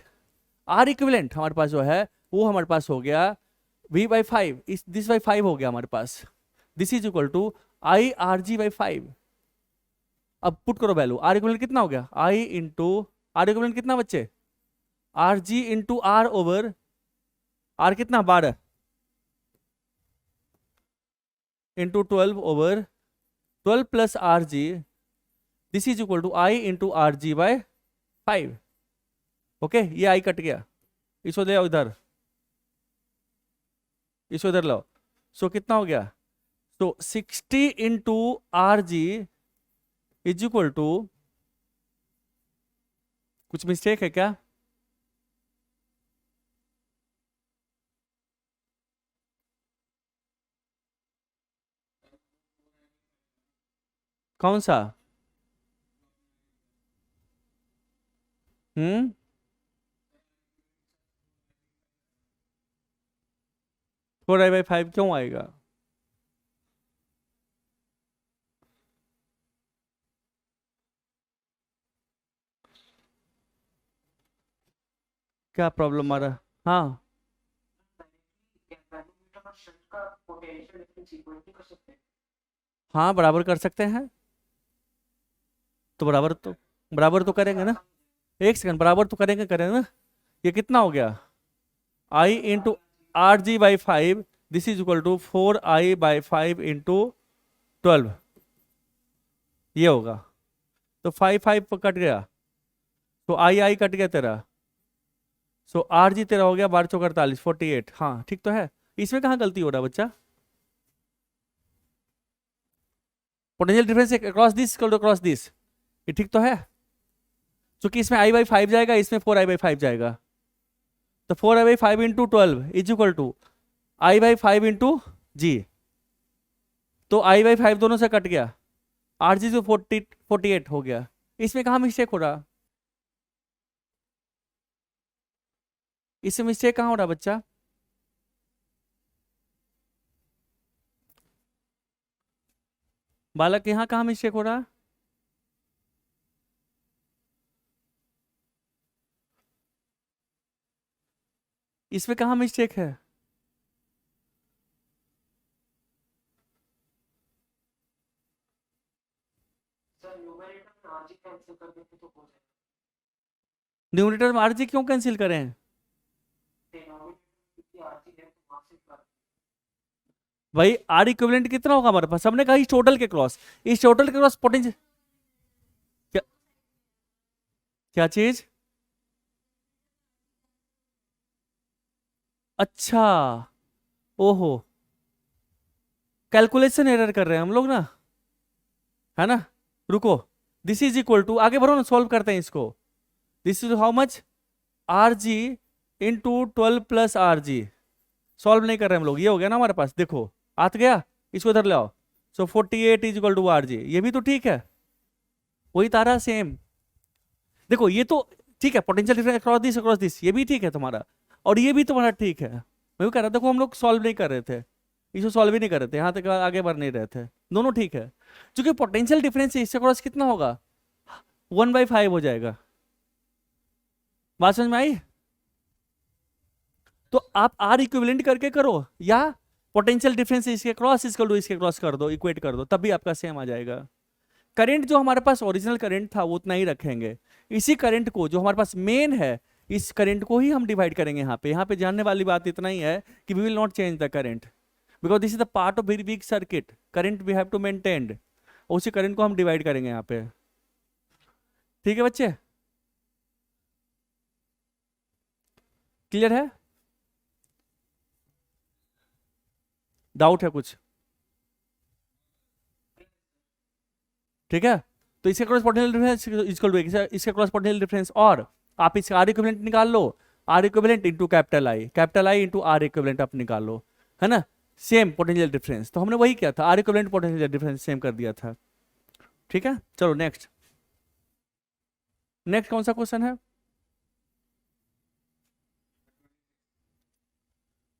Speaker 1: R equivalent हमारे पास जो है वो हमारे पास हो गया V/5, इस दिस बाई 5 हो गया हमारे पास, this is equal to IRG/5। अब पुट करो वैल्यू, आर इक्विवेलेंट कितना हो गया, I इंटू आर इक्विवेलेंट कितना बच्चे, R G into R over R कितना 12 into 12 over 12 plus R G, this is equal to I into R G by 5। Okay, ये I cut गया, इसको ले आओ इधर, इसको इधर लाओ, सो कितना हो गया, तो 60 into R G is equal to, कुछ मिस्टेक है क्या? कौन सा? 4I/5 क्यों आएगा? क्या प्रॉब्लम आ रहा है? हाँ हाँ, बराबर कर सकते हैं, तो बराबर तो करेंगे ना, एक सेकंड, बराबर तो करेंगे ना। ये कितना हो गया, I into R G by 5, this is equal to 4I/5 into 12, ये होगा, तो 5 कट गया, तो I कट गया तेरा, सो आर जी तेरा हो गया 12 चौक 48, 48। हाँ ठीक तो है, इसमें कहाँ गलती हो रहा है बच्चा? पोटेंशियल डिफरेंस अक्रॉस दिस, ये ठीक तो है? क्योंकि इसमें i/5 जाएगा, इसमें 4i/5 जाएगा, तो 4i/5 into 12 is equal to i/5 into G. तो i/5 दोनों से कट गया, rg तो 48 हो गया। इसमें कहाँ मिस्टेक हो रहा, इसमें मिस्टेक कहाँ हो रहा बच्चा? बालक यहाँ कहाँ मिस्टेक हो रहा? इसमें कहाँ मिस्टेक है? न्यूमरेटर में आरजी क्यों कैंसिल करें? भाई आर इक्विवेलेंट कितना होगा हमारे पास, हमने कहा इस टोटल के क्रॉस, इस टोटल के क्रॉस पोटेंशियल क्या, क्या चीज? अच्छा, ओहो, कैलकुलेशन एरर कर रहे हैं हम लोग ना, है ना। रुको, दिस इज इक्वल टू, आगे बढ़ो ना, सॉल्व करते हैं इसको। This is how much, are G into 12 plus R ji. Solve नहीं कर रहे हम लोग, ये हो गया ना हमारे पास, देखो आत गया, इसको इधर ले आओ। So 48 is equal to R G, ये भी तो ठीक है, वही तारा सेम। देखो ये तो ठीक है, पोटेंशियल डिफरेंस अक्रॉस दिस, ये भी ठीक है तुम्हारा, और ये भी तुम्हारा ठीक है। मैं भी कह रहा देखो हम लोग सॉल्व नहीं कर रहे थे, इसको सॉल्व ही नहीं कर रहे थे, यहाँ तक आगे बढ़ नहीं रहे थे, दोनों ठीक है। क्योंकि पोटेंशियल डिफरेंस इससे क्रॉस कितना होगा, 1/5 हो जाएगा। बात समझ में आई? तो आप आर इक्विवेलेंट करके करो, या पोटेंशियल डिफरेंस इसके क्रॉस इसको दो, इसके क्रॉस कर दो, इक्वेट कर दो, तब भी आपका सेम आ जाएगा। करंट जो हमारे पास ओरिजिनल करंट था वो उतना ही रखेंगे, इसी करंट को जो हमारे पास मेन है, इस करंट को ही हम डिवाइड करेंगे। यहाँ पे जानने वाली बात इतना ही है कि we will not change the current, because this is the part of very weak circuit, current we have to maintain, उसी करंट को हम डिवाइड करेंगे यहाँ पे। ठीक है बच्चे, क्लियर है? डाउट है कुछ? ठीक है, तो इसके cross potential difference equal to इसके क्रॉस पोटेंशियल डिफरेंस, और आप इसका आर इक्विवेलेंट निकाल लो, R equivalent into capital I into R equivalent आप निकाल लो, है ना। सेम पोटेंशियल डिफरेंस, तो हमने वही किया था, R equivalent potential difference same कर दिया था। ठीक है, चलो नेक्स्ट, नेक्स्ट कौन सा क्वेश्चन है?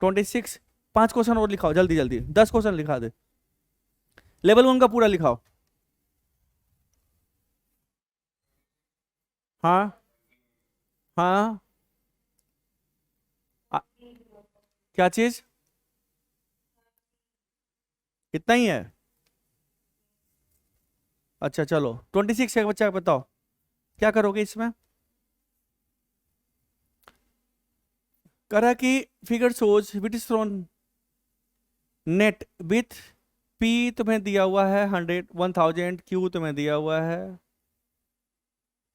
Speaker 1: 26। 5 क्वेश्चन और लिखाओ जल्दी जल्दी, 10 क्वेश्चन लिखा दे, लेवल 1 का पूरा लिखाओ। हाँ हाँ, आ, क्या चीज? इतना ही है? अच्छा चलो, 26 का बच्चा बताओ क्या करोगे इसमें। करा कि फिगर सोच विट is thrown net with P तुम्हें दिया हुआ है 100 1000, क्यू तुम्हें दिया हुआ है,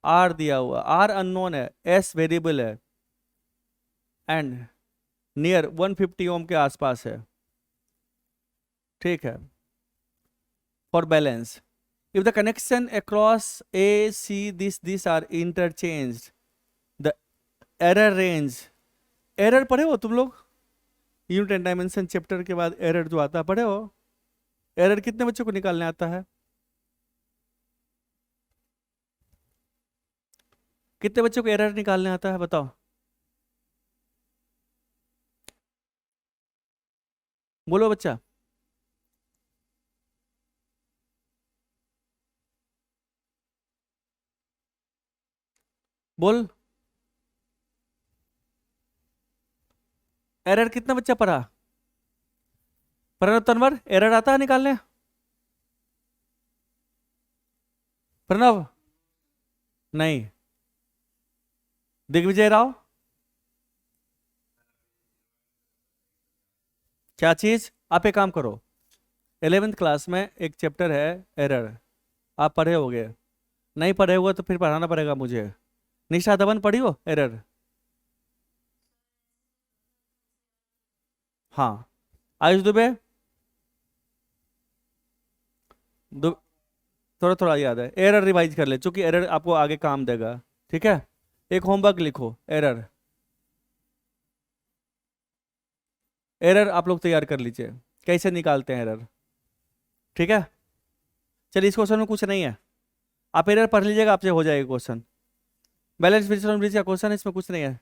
Speaker 1: आर दिया हुआ, आर अननोन है, एस वेरिएबल है, एंड नियर 150 ओम के आसपास है। ठीक है, for balance if the connection across A C this are interchanged, the error range, error पढ़े हो तुम लोग यूनिट एंड डायमेंशन चैप्टर के बाद, एरर जो आता है पढ़े हो? एरर कितने बच्चों को निकालने आता है? कितने बच्चों को एरर निकालने आता है बताओ? बोलो बच्चा। बोल, एरर कितना बच्चा पढ़ा? प्रणव तनवर, एरर आता है निकालने? प्रणव नहीं, दिग्विजय राव क्या चीज? आप एक काम करो, 11th क्लास में एक चैप्टर है एरर, आप पढ़े होगे, नहीं पढ़े हुए तो फिर पढ़ाना पड़ेगा मुझे। निशा धवन पढ़ी हो एरर? हाँ, आयुष दुबे थोड़ा थोड़ा याद है, एरर रिवाइज कर ले, क्योंकि एरर आपको आगे काम देगा। ठीक है, एक होमवर्क लिखो, एरर, एरर आप लोग तैयार कर लीजिए, कैसे निकालते हैं एरर। ठीक है, चलिए इस क्वेश्चन में कुछ नहीं है, आप एरर पढ़ लीजिएगा, आपसे हो जाएगा क्वेश्चन। बैलेंस फिजिकल ब्रिज का क्वेश्चन है, इसमें कुछ नहीं है,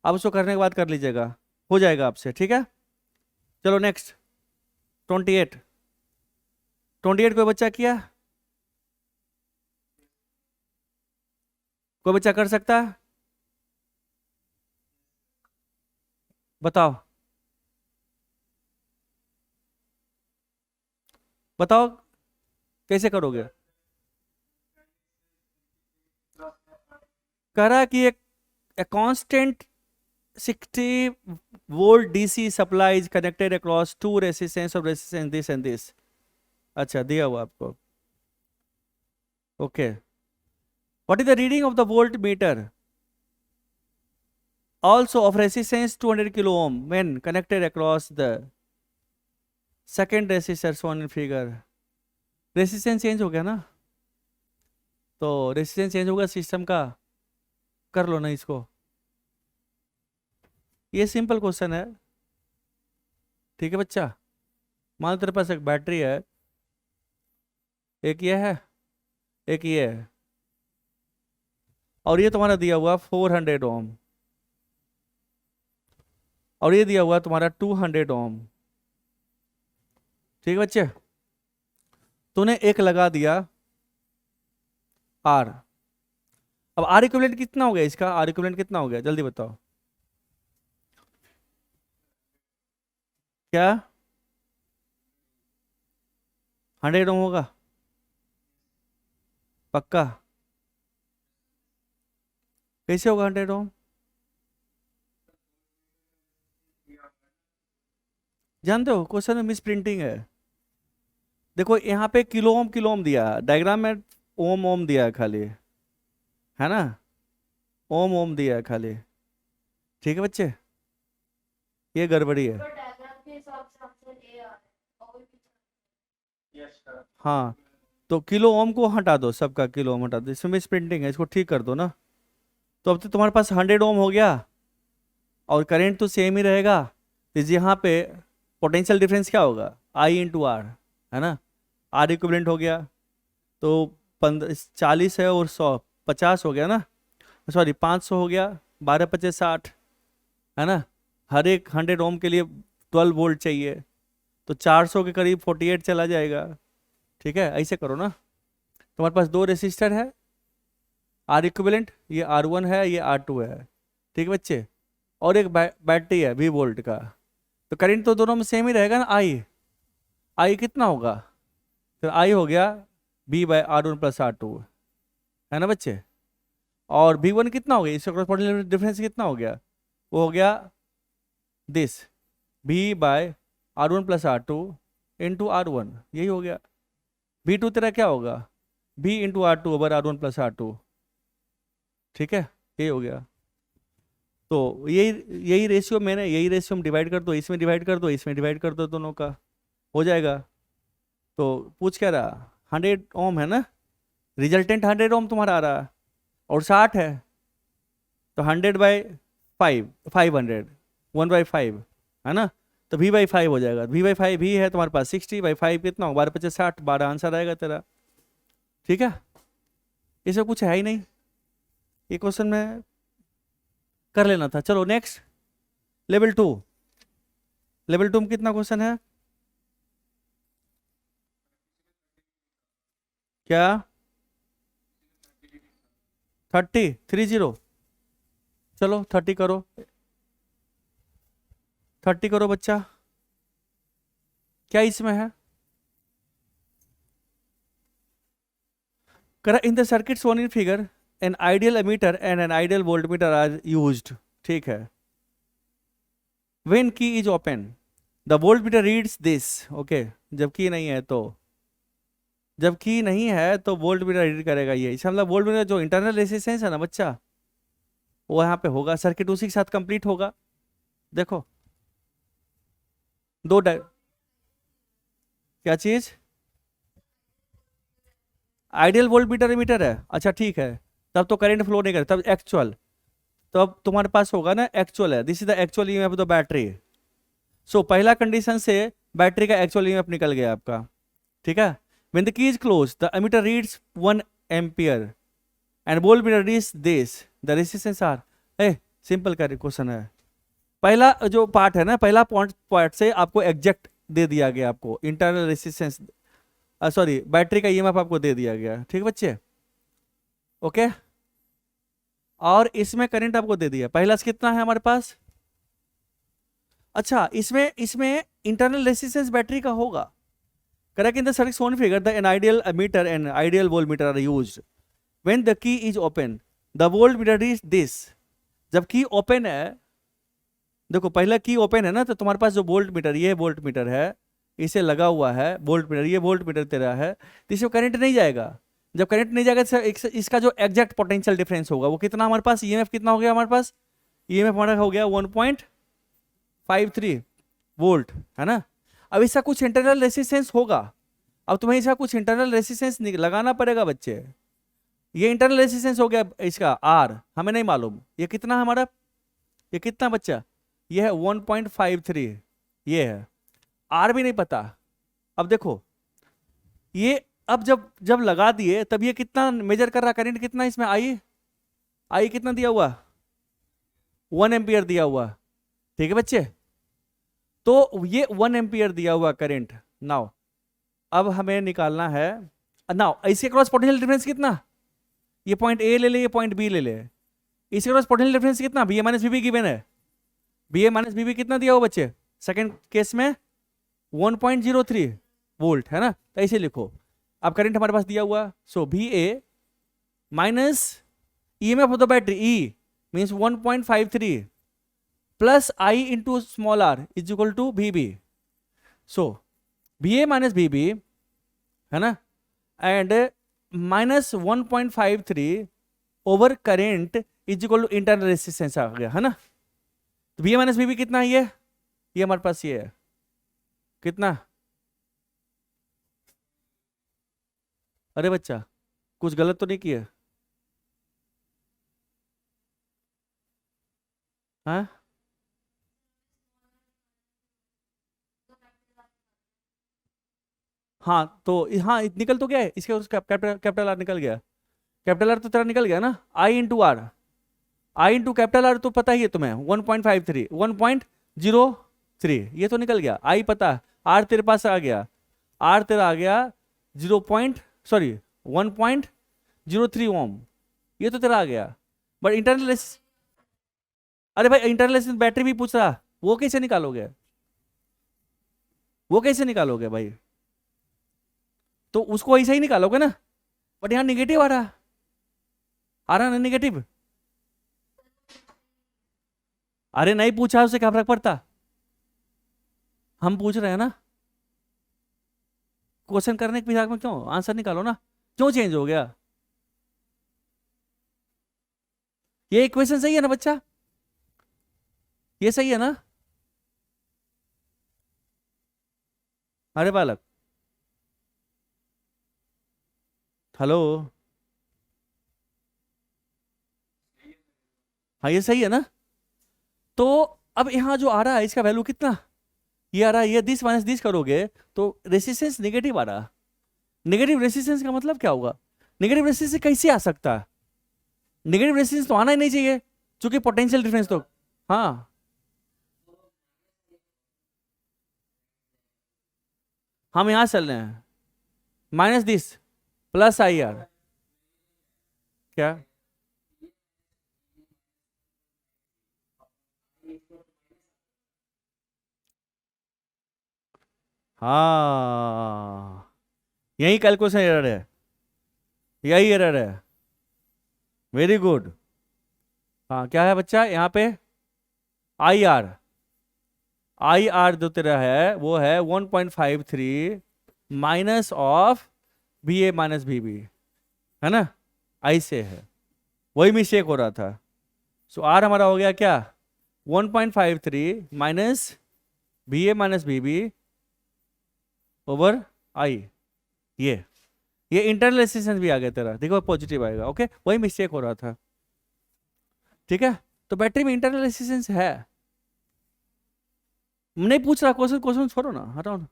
Speaker 1: आप उसको करने के बाद कर लीजिएगा, हो जाएगा आपसे। ठीक है, चलो नेक्स्ट 28, 28 कोई बच्चा किया, कोई बच्चा कर सकता है, बताओ, बताओ कैसे करोगे। कह रहा है कि एक constant 60 volt DC supply is connected across two resistance of resistance this and this. अच्छा दिया हुआ आपको, okay. What is the reading of the voltmeter also of resistance 200 kilo ohm when connected across the second resistor shown in figure। Resistance change हो गया ना, तो resistance change होगा system का, कर लो ना इसको, ये सिंपल क्वेश्चन है। ठीक है बच्चा, मान लो तेरे पास एक बैटरी है, एक ये है, एक ये है, और ये तुम्हारा दिया हुआ 400 ओम, और ये दिया हुआ तुम्हारा 200 ओम। ठीक है बच्चे, तूने एक लगा दिया आर, अब आर इक्विवेलेंट कितना हो गया, इसका आर इक्विवेलेंट कितना हो गया जल्दी बताओ, क्या 100 ओम होगा, पक्का, कैसे होगा 100 ओम, जानते हो क्वेश्चन में मिस प्रिंटिंग है। देखो यहाँ पे किलो ओम दिया, डायग्राम में ओम ओम दिया है खाली, है ना, ओम ओम दिया है खाली। ठीक है बच्चे, ये गड़बड़ी है। हाँ, तो किलो ओम को हटा दो, सबका किलो ओम हटा दो, इसमें मिस प्रिंटिंग है, इसको ठीक कर दो ना। तो अब तो तुम्हारे पास 100 ओम हो गया, और करंट तो सेम ही रहेगा, तो यहाँ पे पोटेंशियल डिफरेंस क्या होगा, आई इंटू आर, है ना, आर इक्विवेलेंट हो गया, तो 40 है और 100 50 हो गया ना, सॉरी 500 हो गया, 12 25 60, है ना, हर एक 100 ओम के लिए 12 वोल्ट चाहिए, तो 400 के करीब 48 चला जाएगा। ठीक है, ऐसे करो ना, तुम्हारे पास दो रेसिस्टर है, आर इक्विवेलेंट, ये R1 है, ये R2 है। ठीक है बच्चे, और एक बैटरी है 20 वोल्ट का, तो करंट तो दोनों में सेम ही रहेगा ना, आई कितना होगा, फिर आई हो गया B/R1 + R2, है ना बच्चे, और V1 कितना हो गया, इसका कॉरेस्पॉन्डिंग डिफरेंस कितना हो गया, वो हो गया this B/R1 + R2 into R1, यही हो गया। V2 तेरा क्या होगा, B/R2/R1 + R2। ठीक है, यही हो गया, तो यही यही रेशियो मैंने, यही रेशियो में डिवाइड कर दो, इसमें डिवाइड कर दो, इसमें डिवाइड कर दो, दोनों का हो जाएगा। तो पूछ क्या रहा, 100 ओम है ना, रिजल्टेंट 100 ओम तुम्हारा आ रहा है, और 60 है, तो 100/5 500 1/5, है ना, तो V/5 हो जाएगा, V/5 भी है तुम्हारे पास, 60/5 कितना हो, 12 25 60, 12 आंसर आएगा तेरा। ठीक है, इसमें कुछ है ही नहीं, ये क्वेश्चन में कर लेना था। चलो नेक्स्ट, लेवल 2, लेवल 2 में कितना क्वेश्चन है, क्या 30, चलो 30 करो, 30 करो बच्चा, क्या इसमें है, करा in the circuit shown in figure an ideal ammeter and an ideal voltmeter are used. ठीक है, when key is open the voltmeter reads this, okay, जब की नहीं है तो, जब की नहीं है तो वोल्टमीटर रीड करेगा ये, इसका मतलब वोल्टमीटर जो इंटरनल रेजिस्टेंस है ना बच्चा, वो यहाँ पे होगा, सर्किट उसी के साथ कंप्लीट होगा। देखो दो क्या चीज, आइडियल वोल्टमीटर एमीटर है, अच्छा ठीक है, तब तो करंट फ्लो नहीं कर, तब एक्चुअल, तो अब तुम्हारे पास होगा ना एक्चुअल है, this is the actual EMF of the battery. So पहला कंडीशन से बैटरी का एक्चुअल ईएमएफ निकल गया आपका, ठीक है। When the key is close the ammeter reads 1 ampere and voltmeter reads this, the resistance R. Simple question है, पहला जो पार्ट है ना, पहला पार्ट से आपको एग्जैक्ट दे दिया गया, आपको इंटरनल रेजिस्टेंस, सॉरी बैटरी का ईएमएफ आपको दे दिया गया, ठीक है बच्चे, ओके। और इसमें करंट आपको दे दिया, पहला से कितना है हमारे पास। अच्छा, इसमें इसमें इंटरनल रेजिस्टेंस बैटरी का होगा। Correct, in the circuit shown figure the an ideal meter and ideal voltmeter are used when the key is open, the voltmeter is this. जब की ओपन है, देखो पहला की ओपन है ना, तो तुम्हारे पास जो वोल्टमीटर, ये वोल्टमीटर है, इसे लगा हुआ है वोल्टमीटर, ये वोल्टमीटर तेरा है, तो इसमें करंट नहीं जाएगा। जब करंट नहीं जाएगा तो इसका जो एग्जैक्ट पोटेंशियल डिफरेंस होगा वो कितना हमारे पास, ईएमएफ कितना हो गया हमारे पास, ईएमएफ हमारा हो गया 1.53 वोल्ट, है ना। अब इसका कुछ इंटरनल रेसिस्टेंस होगा, अब तुम्हें इसका कुछ इंटरनल रेसिस्टेंस लगाना पड़ेगा बच्चे। ये इंटरनल रेसिस्टेंस हो गया इसका आर, हमें नहीं मालूम ये कितना है हमारा, ये कितना बच्चा, ये है 1.53, ये है, आर भी नहीं पता। अब देखो ये, अब जब जब लगा दिए तब ये कितना मेजर कर रहा, करंट कितना इसमें, आई कितना दिया हुआ, 1 एम्पियर दिया हुआ, ठीक है बच्चे। तो ये 1 एम्पियर दिया हुआ करंट। नाउ अब हमें निकालना है, नाउ इसके क्रॉस पोटेंशियल डिफरेंस कितना, ये पॉइंट ए ले ले, ये पॉइंट बी ले ले, इसके क्रॉस पोटेंशियल डिफरेंस कितना, B A minus B B given है, B A minus B B कितना दिया हुआ बच्चे, सेकंड केस में 1.03 वोल्ट, है ना। तो ऐसे लिखो, अब करंट हमारे पास दिया हुआ, so B A minus EMF of the battery, E means 1.53 plus I into small R is equal to B B. So B A minus B B, है ना, and minus 1.53 over current is equal to internal resistance आ गया, है ना। तो B A minus B B कितना है, ये हमारे पास ये है कितना, अरे बच्चा कुछ गलत तो नहीं किया, हाँ हाँ, तो हाँ निकल तो गया है इसके, उसका कैपिटल आर निकल गया, कैपिटल आर तो तेरा निकल गया ना, I into R, I into capital R तो पता ही है तुम्हें, 1.53 1.03 ये तो निकल गया, आई पता है, आर तेरे पास आ गया, आर तेरा आ गया 1.03 ओम, ये तो तेरा आ गया। बट इंटरनल, अरे भाई इंटरनल बैटरी भी पूछ रहा, वो कैसे निकालोगे, वो कैसे निकालोगे भाई, तो उसको ऐसा ही निकालोगे ना। बट यहाँ निगेटिव आ रहा ना निगेटिव, अरे नहीं पूछा उससे क्या फर्क पड़ता, हम पूछ रहे हैं ना, क्वेश्चन करने के मजाक में क्यों, आंसर निकालो ना, क्यों चेंज हो गया। ये इक्वेशन सही है ना बच्चा, ये सही है ना, अरे बालक, हेलो, हाँ ये सही है ना। तो अब यहाँ जो आ रहा है इसका वैल्यू कितना, ये आ रहा है, ये दिस माइनस दिस करोगे तो रेसिस्टेंस नेगेटिव आ रहा। नेगेटिव रेसिस्टेंस का मतलब क्या होगा, नेगेटिव रेसिस्टेंस कैसे आ सकता है, नेगेटिव रेसिस्टेंस तो आना ही नहीं चाहिए क्योंकि पोटेंशियल डिफरेंस तो, हाँ हम यहां चल रहे हैं, minus this plus I R, क्या, हाँ यही कैलकुलेशन एरर है, यही एरर है, वेरी गुड। हाँ क्या है बच्चा यहाँ पे, आई आर, आई आर जो तेरा है वो है 1.53 minus of B A minus B B, है ना, ऐसे है, वही मिस्टेक हो रहा था। सो आर हमारा हो गया क्या, 1.53 minus B A minus B B over I, ये ये इंटरनल रेजिस्टेंस भी आ गया तेरा, देखो पॉजिटिव आएगा। ओके, वही मिस्टेक हो रहा था। ठीक है, तो बैटरी में इंटरनल रेजिस्टेंस है। नहीं पूछ रहा क्वेश्चन, क्वेश्चन छोड़ो ना, हटाओ ना।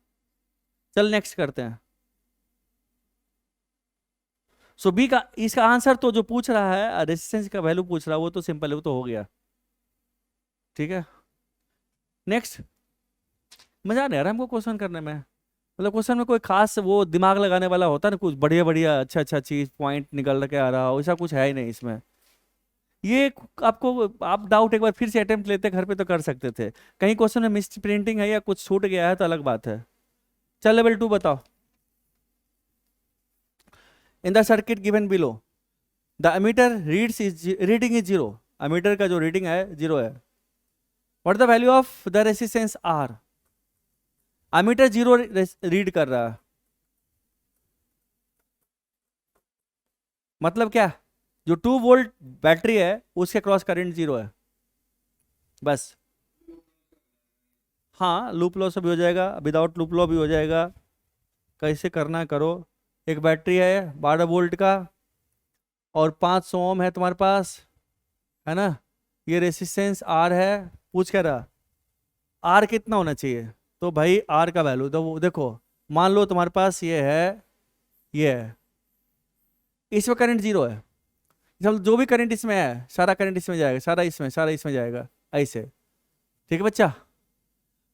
Speaker 1: चल नेक्स्ट करते हैं। सो बी का, इसका आंसर तो जो पूछ रहा है रेजिस्टेंस का वैल्यू पूछ रहा है, वो तो सिंपल है, वो तो हो गया। ठीक है, नेक्स्ट। मजा नहीं आ रहा हमको क्वेश्चन करने में, मतलब क्वेश्चन में कोई खास वो दिमाग लगाने वाला होता है ना, कुछ बढ़िया बढ़िया अच्छा अच्छा चीज पॉइंट निकल के आ रहा हो, ऐसा कुछ है ही नहीं इसमें। ये आपको, आप डाउट एक बार फिर से अटेम्प्ट लेते घर पे तो कर सकते थे। कहीं क्वेश्चन में मिस प्रिंटिंग है या कुछ छूट गया है तो अलग बात है। चल लेवल 2 बताओ। In the circuit given below the ammeter reading is zero. Ammeter का जो रीडिंग है जीरो है। What the value of the resistance R. Ammeter zero read कर रहा है, मतलब क्या, जो 2 वोल्ट बैटरी है उसके क्रॉस करंट जीरो है बस। हाँ, लूप लॉ से भी हो जाएगा, विदाउट लूप लॉ भी हो जाएगा, कैसे करना है करो। एक बैटरी है 12 वोल्ट का और 500 ओम है तुम्हारे पास, है ना। ये रेसिस्टेंस आर है, पूछ क्या रहा, आर कितना होना चाहिए। तो भाई आर का वैल्यू तो वो देखो, मान लो तुम्हारे पास ये है, ये है, इसमें करंट जीरो है। जब जो भी करंट इसमें है सारा करंट इसमें जाएगा, सारा इसमें जाएगा, ऐसे। ठीक है बच्चा।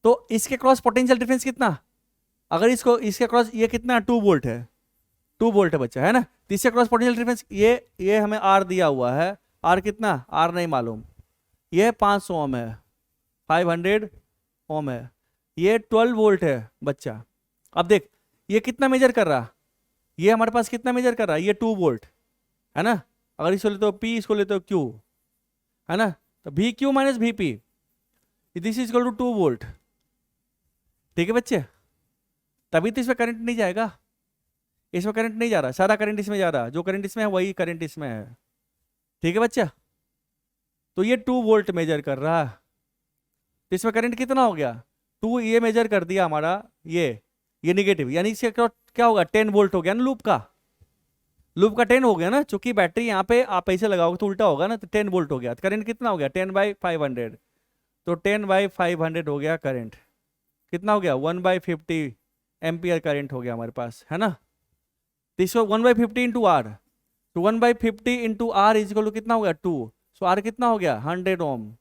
Speaker 1: तो इसके क्रॉस पोटेंशियल डिफरेंस कितना, अगर इसको इसके क्रॉस ये कितना 2 वोल्ट है, 2 वोल्ट है बच्चा, है ना। तो इसके क्रॉस पोटेंशियल डिफरेंस ये हमें आर दिया हुआ है, आर कितना, आर नहीं मालूम। ये 500 ओम है, 500 ओम है, ये 12 वोल्ट है बच्चा। अब देख ये कितना मेजर कर रहा, ये हमारे पास कितना मेजर कर रहा है, ये 2 वोल्ट, है ना। अगर इसको लेते हो पी, इसको लेते हो क्यू, है ना। तो V Q minus V P, this is equal to 2 volt. ठीक है बच्चे, तभी तो इसमें करंट नहीं जाएगा, इसमें करंट नहीं जा रहा, सारा करंट इसमें जा रहा, जो करंट इसमें है वही करंट इसमें है। ठीक है बच्चा, तो ये 2 वोल्ट मेजर कर रहा है, तो इसमें करंट कितना हो गया, 2 ये मेजर कर दिया हमारा, ये निगेटिव, यानी इसके क्या होगा 10 वोल्ट हो गया ना, लूप का 10 हो गया ना, चूंकि बैटरी यहाँ पे आप ऐसे लगाओगे तो उल्टा होगा ना, तो 10 वोल्ट हो गया। तो करंट कितना हो गया 10/500, तो 10/500 हो गया करंट, कितना हो गया 1/50 एम्पियर करंट हो गया हमारे पास, है ना। तो इसको 1/50 इंटू आर, तो 1/50 into R is equal to कितना हो गया 2, सो आर कितना हो गया 100 ओम।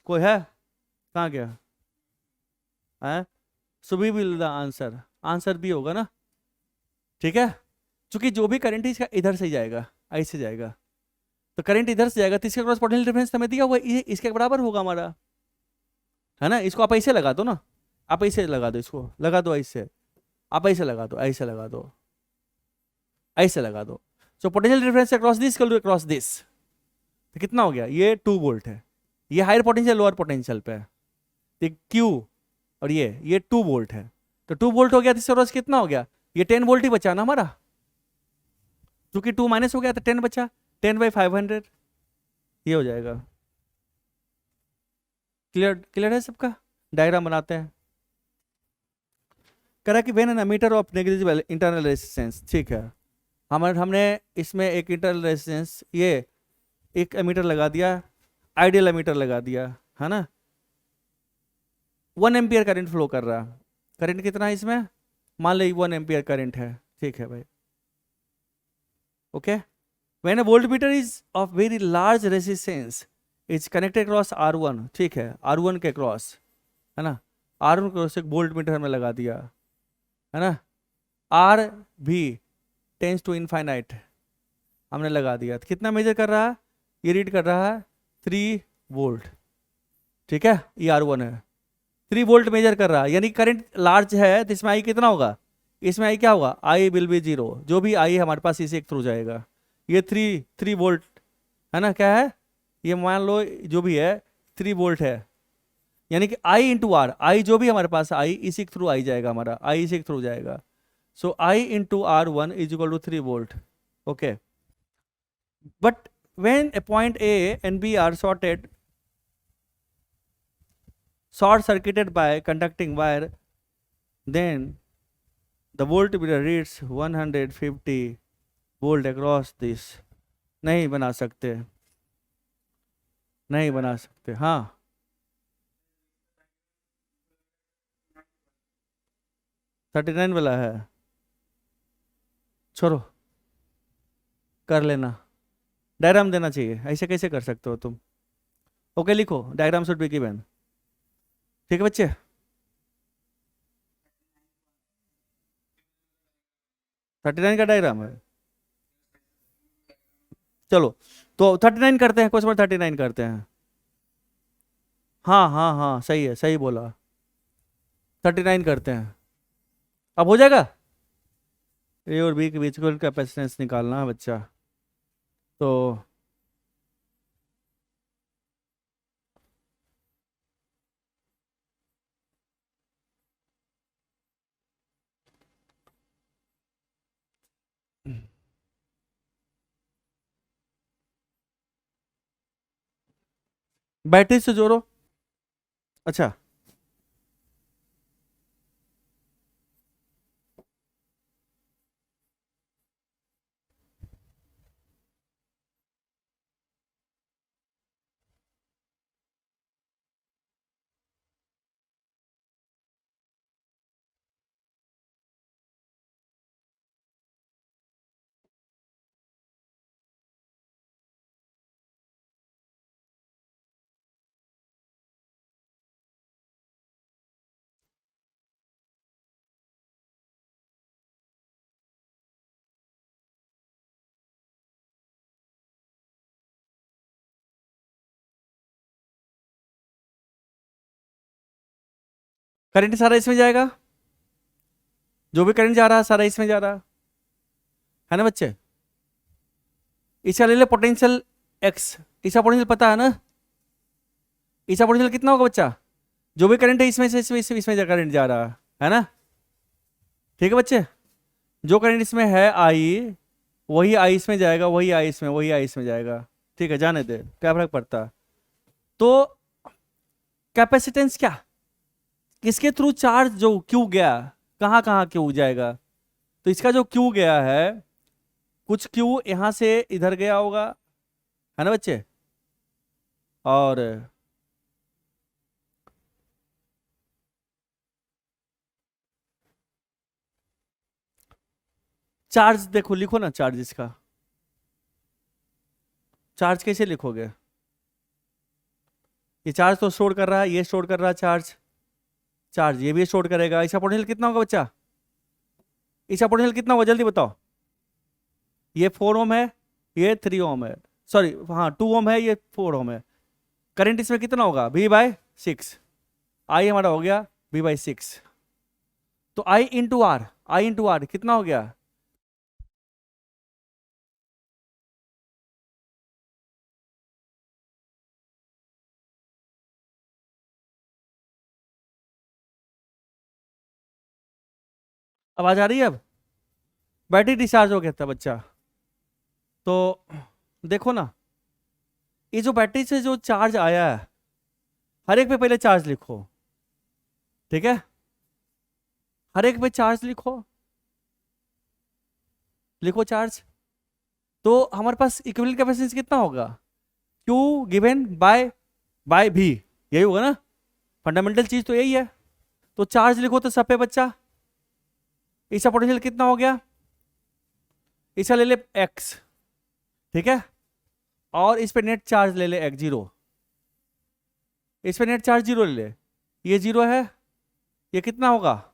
Speaker 1: कोई है, कहाँ गया है, so we will the answer, answer भी होगा ना। ठीक है, चूंकि जो भी करंट है इसका इधर से ही जाएगा, ऐसे जाएगा, तो करंट इधर से जाएगा, तो इसके क्रॉस पोटेंशियल डिफरेंस हमें दिया हुआ है, ये इसके बराबर होगा हमारा, है ना। इसको आप ऐसे लगा दो ना, आप ऐसे लगा दो, इसको लगा दो ऐसे, आप ऐसे लगा दो, ऐसे लगा दो, ऐसे लगा दो। So potential difference across this equal to across this, तो कितना हो गया, ये 2 वोल्ट है, ये हायर पोटेंशियल लोअर पोटेंशियल पे है, तो क्यू और ये 2 वोल्ट है, तो 2 वोल्ट हो गया, तो इससे क्रॉस कितना हो गया, ये 10 वोल्ट ही बचा ना हमारा, क्योंकि 2 माइनस हो गया तो 10 बचा, 10/500 ये हो जाएगा। क्लियर, क्लियर है सबका। डायग्राम बनाते हैं। करा कि when an ammeter of negligible internal resistance, ठीक है, हमने इसमें एक इंटरनल रेजिस्टेंस, ये एक एमीटर लगा दिया, आइडियल एमीटर लगा दिया, है ना। 1 एम्पियर करंट फ्लो कर रहा, करंट कितना है इसमें, मान लो 1 एम्पियर करंट है, ठीक है भाई। Okay, when a voltmeter is of very large resistance is connected cross R1, ठीक है, R1 के क्रॉस, है ना, R1 क्रॉस एक वोल्टमीटर में लगा दिया, है ना। आर भी टेंस टू इनफाइनाइट हमने लगा दिया, तो कितना मेजर कर रहा है, ये रीड कर रहा है 3 वोल्ट, ठीक है, ये R1 है, 3 वोल्ट मेजर कर रहा है, यानी करंट लार्ज है, तो इसमें आई कितना होगा, इसमें आई क्या होगा, आई विल बी 0, जो भी आई हमारे पास इसे एक थ्रू जाएगा। ये 3 वोल्ट है ना, क्या है, ये मान लो जो भी है 3 वोल्ट है, यानी कि आई इंटू आर, आई जो भी हमारे पास आई इसी के थ्रू आई जाएगा, हमारा आई इसी के थ्रू जाएगा, so I into R1 is equal to 3 volt. Okay, but when a point A and B are short circuited by conducting wire, then the volt meter reads 150 volt across this. नहीं बना सकते, नहीं बना सकते। हाँ 39 वाला है, छोड़ो, कर लेना। डायग्राम देना चाहिए, ऐसे कैसे कर सकते हो तुम। ओके लिखो, डायग्राम शुड बी गिवन। ठीक है बच्चे। थर्टी नाइन का डायग्राम है, चलो तो 39 करते हैं, क्वेश्चन 39 करते हैं। हाँ हाँ हाँ सही है, सही बोला, 39 करते हैं। अब हो जाएगा। ए और बी के बीच का कैपेसिटेंस निकालना है बच्चा। तो बैटरी से जोड़ो। अच्छा करंट सारा इसमें जाएगा, जो भी करंट जा रहा है सारा इसमें जा रहा है ना बच्चे। इसका ले ले पोटेंशियल एक्स, इसका पोटेंशियल पता है ना, इसका पोटेंशियल कितना होगा बच्चा। जो भी करंट है इसमें से इसमें करंट जा रहा है ना। ठीक है बच्चे, जो करंट इसमें है आई, वही आई इसमें जाएगा, वही आई इसमें, वही आई इसमें जाएगा। ठीक है, जाने दे, क्या फर्क पड़ता है। तो कैपेसिटेंस क्या, किसके थ्रू चार्ज जो क्यू गया, कहाँ कहाँ क्यू जाएगा। तो इसका जो क्यू गया है, कुछ क्यू यहां से इधर गया होगा, है ना बच्चे। और चार्ज देखो, लिखो ना चार्ज इसका। चार्ज कैसे लिखोगे, ये चार्ज तो स्टोर कर रहा है, ये स्टोर कर रहा है चार्ज, चार्ज ये भी स्टोर करेगा। इसका पोटेंशियल कितना होगा बच्चा, इसका पोटेंशियल कितना होगा जल्दी बताओ। ये 4 ओम है, ये 3 ओम है, सॉरी हाँ 2 ओम है, ये 4 ओम है। करंट इसमें कितना होगा, V/6। आई हमारा हो गया V/6। तो आई इंटू आर कितना हो गया। आवाज आ रही है अब। बैटरी डिस्चार्ज हो गया था बच्चा। तो देखो ना, ये जो बैटरी से जो चार्ज आया है, हर एक पे पहले चार्ज लिखो। ठीक है, हर एक पे चार्ज लिखो, लिखो चार्ज। तो हमारे पास इक्विवेलेंट कैपेसिटेंस कितना होगा, Q गिवन बाय V, यही होगा ना, फंडामेंटल चीज तो यही है। तो चार्ज लिखो तो सब पे बच्चा। इसका पोटेंशियल कितना हो गया, इसका ले ले x, ठीक है। और इस पे नेट चार्ज ले ले x0, इस पे नेट चार्ज 0 ले ले, ये 0 है, ये कितना होगा,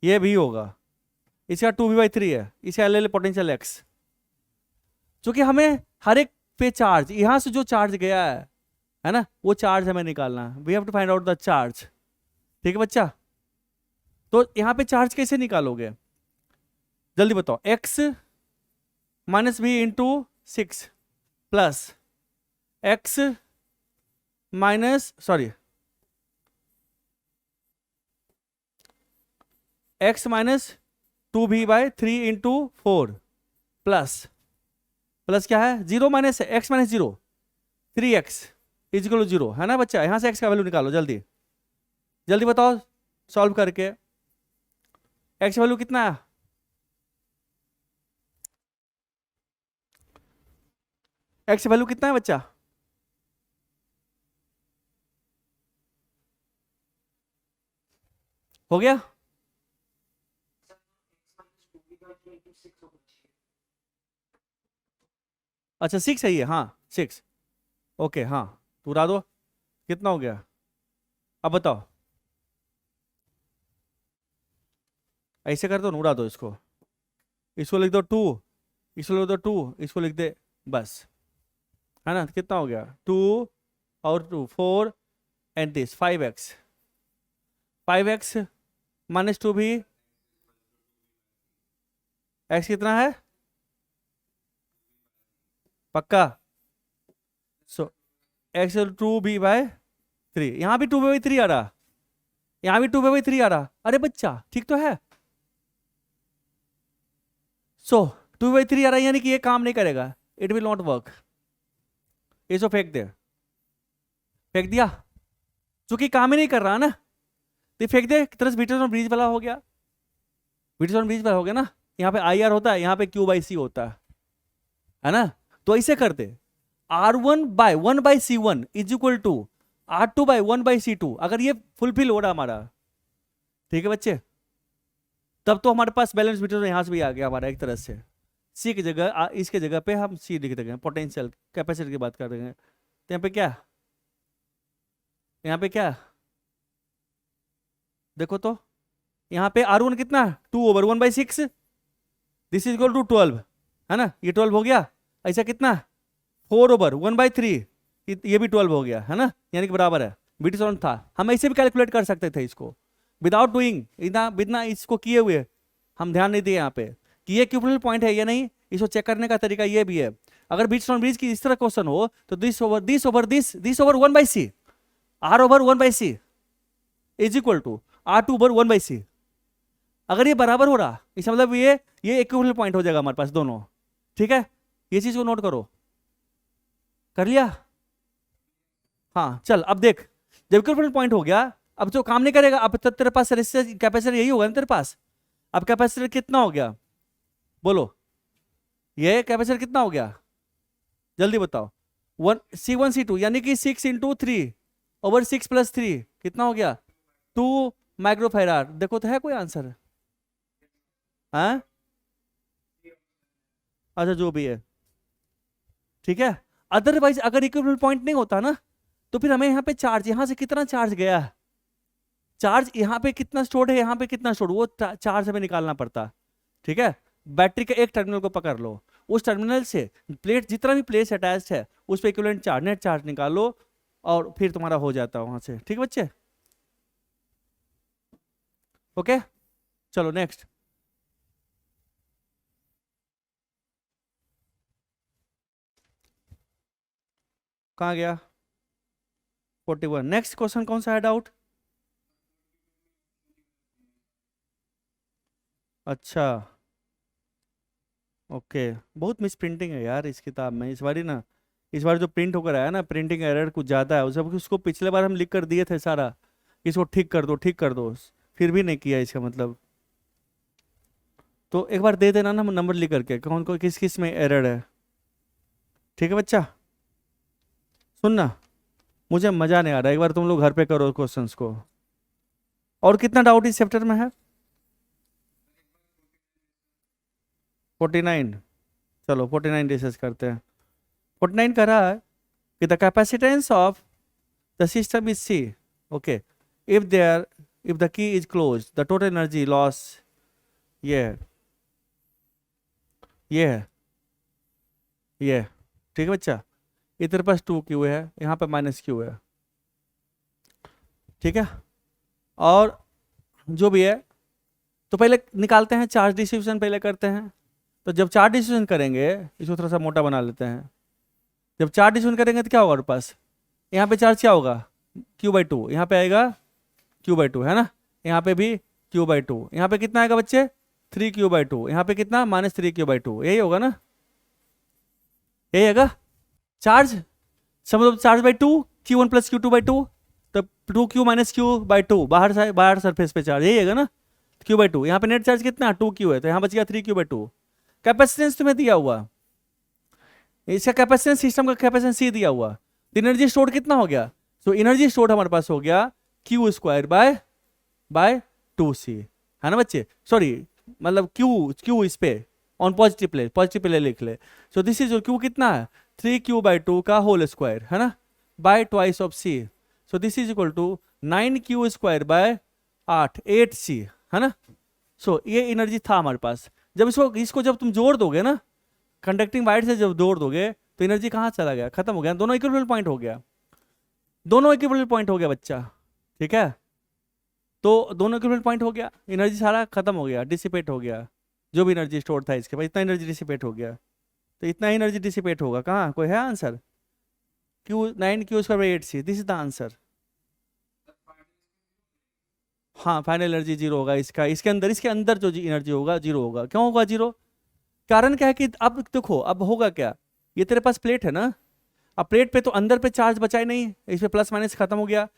Speaker 1: ये भी होगा। इसका 2V/3 है, इसका ले ले पोटेंशियल x। क्योंकि हमें हर एक पे चार्ज, यहां से जो चार्ज गया है ना, वो चार्ज हमें निकालना है। We have to find out the charge. ठीक है बच्चा। तो यहां पे चार्ज कैसे निकालोगे, जल्दी बताओ। x-v/6 plus x minus sorry x minus 2V/3 into 4 plus क्या है, 0 minus x minus 0, 3x is equal 0 है ना बच्चा। यहां से x का वैल्यू निकालो जल्दी, जल्दी बताओ सॉल्व करके। एक्स वैल्यू कितना है? एक्स वैल्यू कितना है बच्चा? हो गया? अच्छा 6 है ये, हाँ 6। ओके हाँ, तो उड़ा दो, कितना हो गया अब बताओ? ऐसे कर दो ना, उड़ा दो इसको। इसको लिख दो 2, इसको लिख दो 2, इसको लिख दे बस, है ना? कितना हो गया? 2 और 2 4 and this 5x। 5x minus 2 भी, x कितना है पक्का? सो x 2b/3, यहाँ भी 2b/3 आ रहा, यहाँ भी 2b/3 आ रहा। अरे बच्चा ठीक तो है। सो 2b/3 आ रहा है, यानी कि ये काम नहीं करेगा, इट विल नॉट वर्क। इसको फेंक दे, फेंक दिया, चूंकि काम ही नहीं कर रहा ना, तो फेंक दे। कितना बीटरसन ब्रिज वाला हो गया, बीटरसन ब्रिज वाला हो गया ना। यहाँ पे आई आर होता है, यहाँ पे Q/C होता है ना? तो ऐसे करते, R1/1/C1 is equal to R2/1/C2। अगर ये फुलफिल हो रहा हमारा, ठीक है बच्चे, तब तो हमारे पास बैलेंस बीटरसन यहाँ से भी आ गया हमारा एक तरह से। सी की जगह, इसके जगह पे हम सी लिख देंगे, पोटेंशियल कैपेसिटी की बात कर देंगे। तो यहाँ पे क्या, यहाँ पे क्या देखो तो, यहाँ पे R1 कितना, 2/1/6, दिस इज इक्वल टू 12, है ना? ये 12 हो गया। ऐसा कितना, 4/1/3, ये भी 12 हो गया, है ना? यानी कि बराबर है। बीटरसन था, हम ऐसे भी कैलकुलेट कर सकते थे इसको विदाउट डूइंग, बिना इसको किए हुए। हम ध्यान नहीं दिए यहाँ पे कि ये इक्विवेलेंट पॉइंट है या नहीं, इसको चेक करने का तरीका ये भी है। अगर बीटरसन ब्रिज की इस तरह क्वेश्चन हो तो दिस/1/C, R/1/C is equal to R2/1/C। अगर ये बराबर हो रहा, इसका मतलब ये इक्विवेलेंट पॉइंट हो जाएगा हमारे पास दोनों। ठीक है, ये चीज को नोट करो। कर लिया? हाँ चल, अब देख, जब इक्विवेलेंट पॉइंट हो गया, अब जो काम नहीं करेगा, अब तो तेरे पास रेजिस्टेंस कैपेसिटर यही होगा ना तेरे पास। अब कैपेसिटर कितना हो गया बोलो, ये कैपेसिटर कितना हो गया जल्दी बताओ? C1 C2 यानी कि 6 × 3/6 + 3 कितना हो गया? 2 माइक्रोफैराड। देखो तो है कोई आंसर? हाँ अच्छा जो भी है, ठीक है। अदरवाइज अगर इक्विवेलेंट पॉइंट नहीं होता ना, तो फिर हमें यहाँ पे चार्ज, यहाँ से कितना चार्ज गया है, चार्ज यहाँ पे कितना स्टोर्ड है, यहाँ पे कितना स्टोर्ड, वो चार्ज हमें निकालना पड़ता। ठीक है, बैटरी के एक टर्मिनल को पकड़ लो, उस टर्मिनल से प्लेट, जितना भी प्लेट अटैच्ड है उस पर इक्विवेलेंट चार्ज, नेट चार्ज निकालो, और फिर तुम्हारा हो जाता है वहां से। ठीक है बच्चे, ओके चलो नेक्स्ट। कहाँ गया? 41। नेक्स्ट क्वेश्चन कौन सा है डाउट? अच्छा ओके, बहुत मिस प्रिंटिंग है यार इस किताब में इस बारी ना। इस बार जो प्रिंट होकर आया ना, प्रिंटिंग एरर कुछ ज़्यादा है। उसको पिछले बार हम लिख कर दिए थे सारा कि इसको ठीक कर दो, ठीक कर दो, फिर भी नहीं किया। इसका मतलब तो एक बार दे देना ना नंबर लिख करके, कौन कौन किस किस में एरर है। ठीक है बच्चा, सुनना, मुझे मज़ा नहीं आ रहा, एक बार तुम लोग घर पे करो क्वेश्चंस को। और कितना डाउट इस चैप्टर में है? 49। चलो 49 डिस्कस करते हैं। 49 कह रहा है कि the capacitance of the system is C। Okay, if the key is closed, the total energy loss, ये है, ये है, ये है। ठीक है बच्चा, ये तेरे पास 2Q है, यहाँ पे -Q है। ठीक है, और जो भी है, तो पहले निकालते हैं, चार्ज डिस्ट्रीब्यूशन पहले करते हैं। तो जब चार्ज डिस्ट्रीब्यूशन करेंगे, इसको थोड़ा सा मोटा बना लेते हैं। जब चार्ज डिस्ट्रीब्यूशन करेंगे तो क्या होगा हमारे पास? यहाँ पे चार्ज क्या होगा? Q/2, यहाँ पे आएगा Q/2, है ना? यहाँ पे भी Q/2, यहाँ पे कितना आएगा बच्चे? 3Q/2, यहाँ पे कितना? -3Q/2, यही होगा ना? यही आएगा चार्ज, मतलब चार्ज बाई 2, Q1 + Q2/2, तब 2Q - Q/2, बाहर सरफेस पे चार्ज, यही है ना? Q/2, यहाँ पे नेट चार्ज कितना 2Q है, तो यहाँ बच गया 3Q/2। कैपेसिटेंस तुम्हें दिया हुआ, इसका कैपेसिटेंस, सिस्टम का कैपेसिटेंस C दिया हुआ, तो एनर्जी स्टोर कितना हो गया, तो एनर्जी स्टोर हमारे पास हो गया Q² बाय 2C, है ना बच्चे, सॉरी मतलब Q इस पे ऑन पॉजिटिव प्ले लिख ले। सो दिस इज Q कितना है 3Q/2 का होल स्क्वायर, है ना, by twice of C। So this is equal to 9Q² by 8C, है ना। सो ये एनर्जी था हमारे पास। जब इसको जब तुम जोड़ दोगे ना, कंडक्टिंग वायर से जब जोड़ दोगे तो एनर्जी कहाँ चला गया, खत्म हो गया, दोनों इक्विवेलेंट पॉइंट हो गया, दोनों इक्विवेलेंट पॉइंट हो गया बच्चा, ठीक है। तो दोनों इक्विवेलेंट पॉइंट हो गया, एनर्जी सारा खत्म हो गया, डिसिपेट हो गया, जो भी एनर्जी स्टोर था इसके पास इतना एनर्जी डिसिपेट हो गया। तो इतना एनर्जी डिसिपेट होगा, कहाँ कोई है answer, Q9Q² 8C, this is the answer. हाँ फाइनल एनर्जी जीरो होगा इसका, इसके अंदर जो एनर्जी होगा जीरो होगा। क्यों होगा जीरो, कारण क्या है कि अब देखो अब होगा क्या, ये तेरे पास प्लेट है ना, अब प्लेट पे तो अंदर पे चार्ज बचा ही नहीं, इस पे प्लस माइनस खत्म हो गया,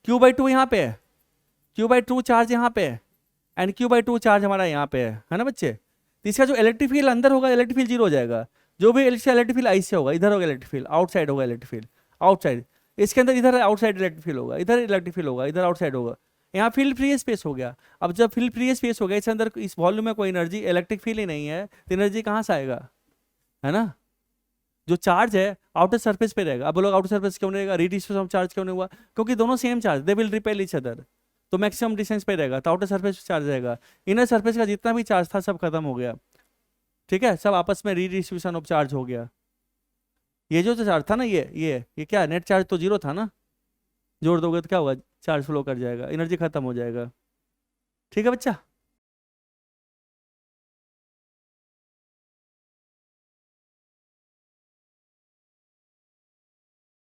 Speaker 1: Q/2 यहाँ पे है, Q/2 चार्ज यहाँ पे है, एंड Q/2 चार्ज हमारा यहाँ पे है ना बच्चे। तो इसका जो इलेक्ट्रिक फील्ड अंदर होगा, इलेक्ट्रिक फील्ड जीरो हो जाएगा, जो भी इलेक्ट्रिक फील्ड ऐसे होगा, इधर होगा इलेक्ट्रिक फील्ड, आउटसाइड होगा इलेक्ट्रिक फील्ड, आउटसाइड, इसके अंदर इधर आउटसाइड इलेक्ट्रिक फील्ड होगा, इधर इलेक्ट्रिक फील्ड होगा, इधर आउटसाइड होगा, यहाँ फील्ड फ्री स्पेस हो गया। अब जब फील्ड फ्री स्पेस हो गया, इसके अंदर इस वॉल्यूम में कोई एनर्जी, इलेक्ट्रिक फील्ड ही नहीं है, तो एनर्जी कहाँ से आएगा, है ना। जो चार्ज है आउटर सरफेस पे रहेगा। अब बोलोगे आउटर सरफेस क्यों नहीं रहेगा, रीडिस्ट्रीब्यूशन ऑफ चार्ज क्यों नहीं हुआ, क्योंकि दोनों same charge, they will repel each other, तो मैक्सिमम डिस्टेंस पे रहेगा, तो आउटर सरफेस पे चार्ज रहेगा, इनर सरफेस का जितना भी चार्ज था सब खत्म हो गया, ठीक है, सब आपस में रीडिस्ट्रीब्यूशन ऑफ चार्ज हो गया। ये जो चार्ज था ना, ये क्या नेट चार्ज तो जीरो था ना, जोड़ दोगे तो क्या होगा, चार्ज फ्लो कर जाएगा, एनर्जी खत्म हो जाएगा, ठीक है बच्चा।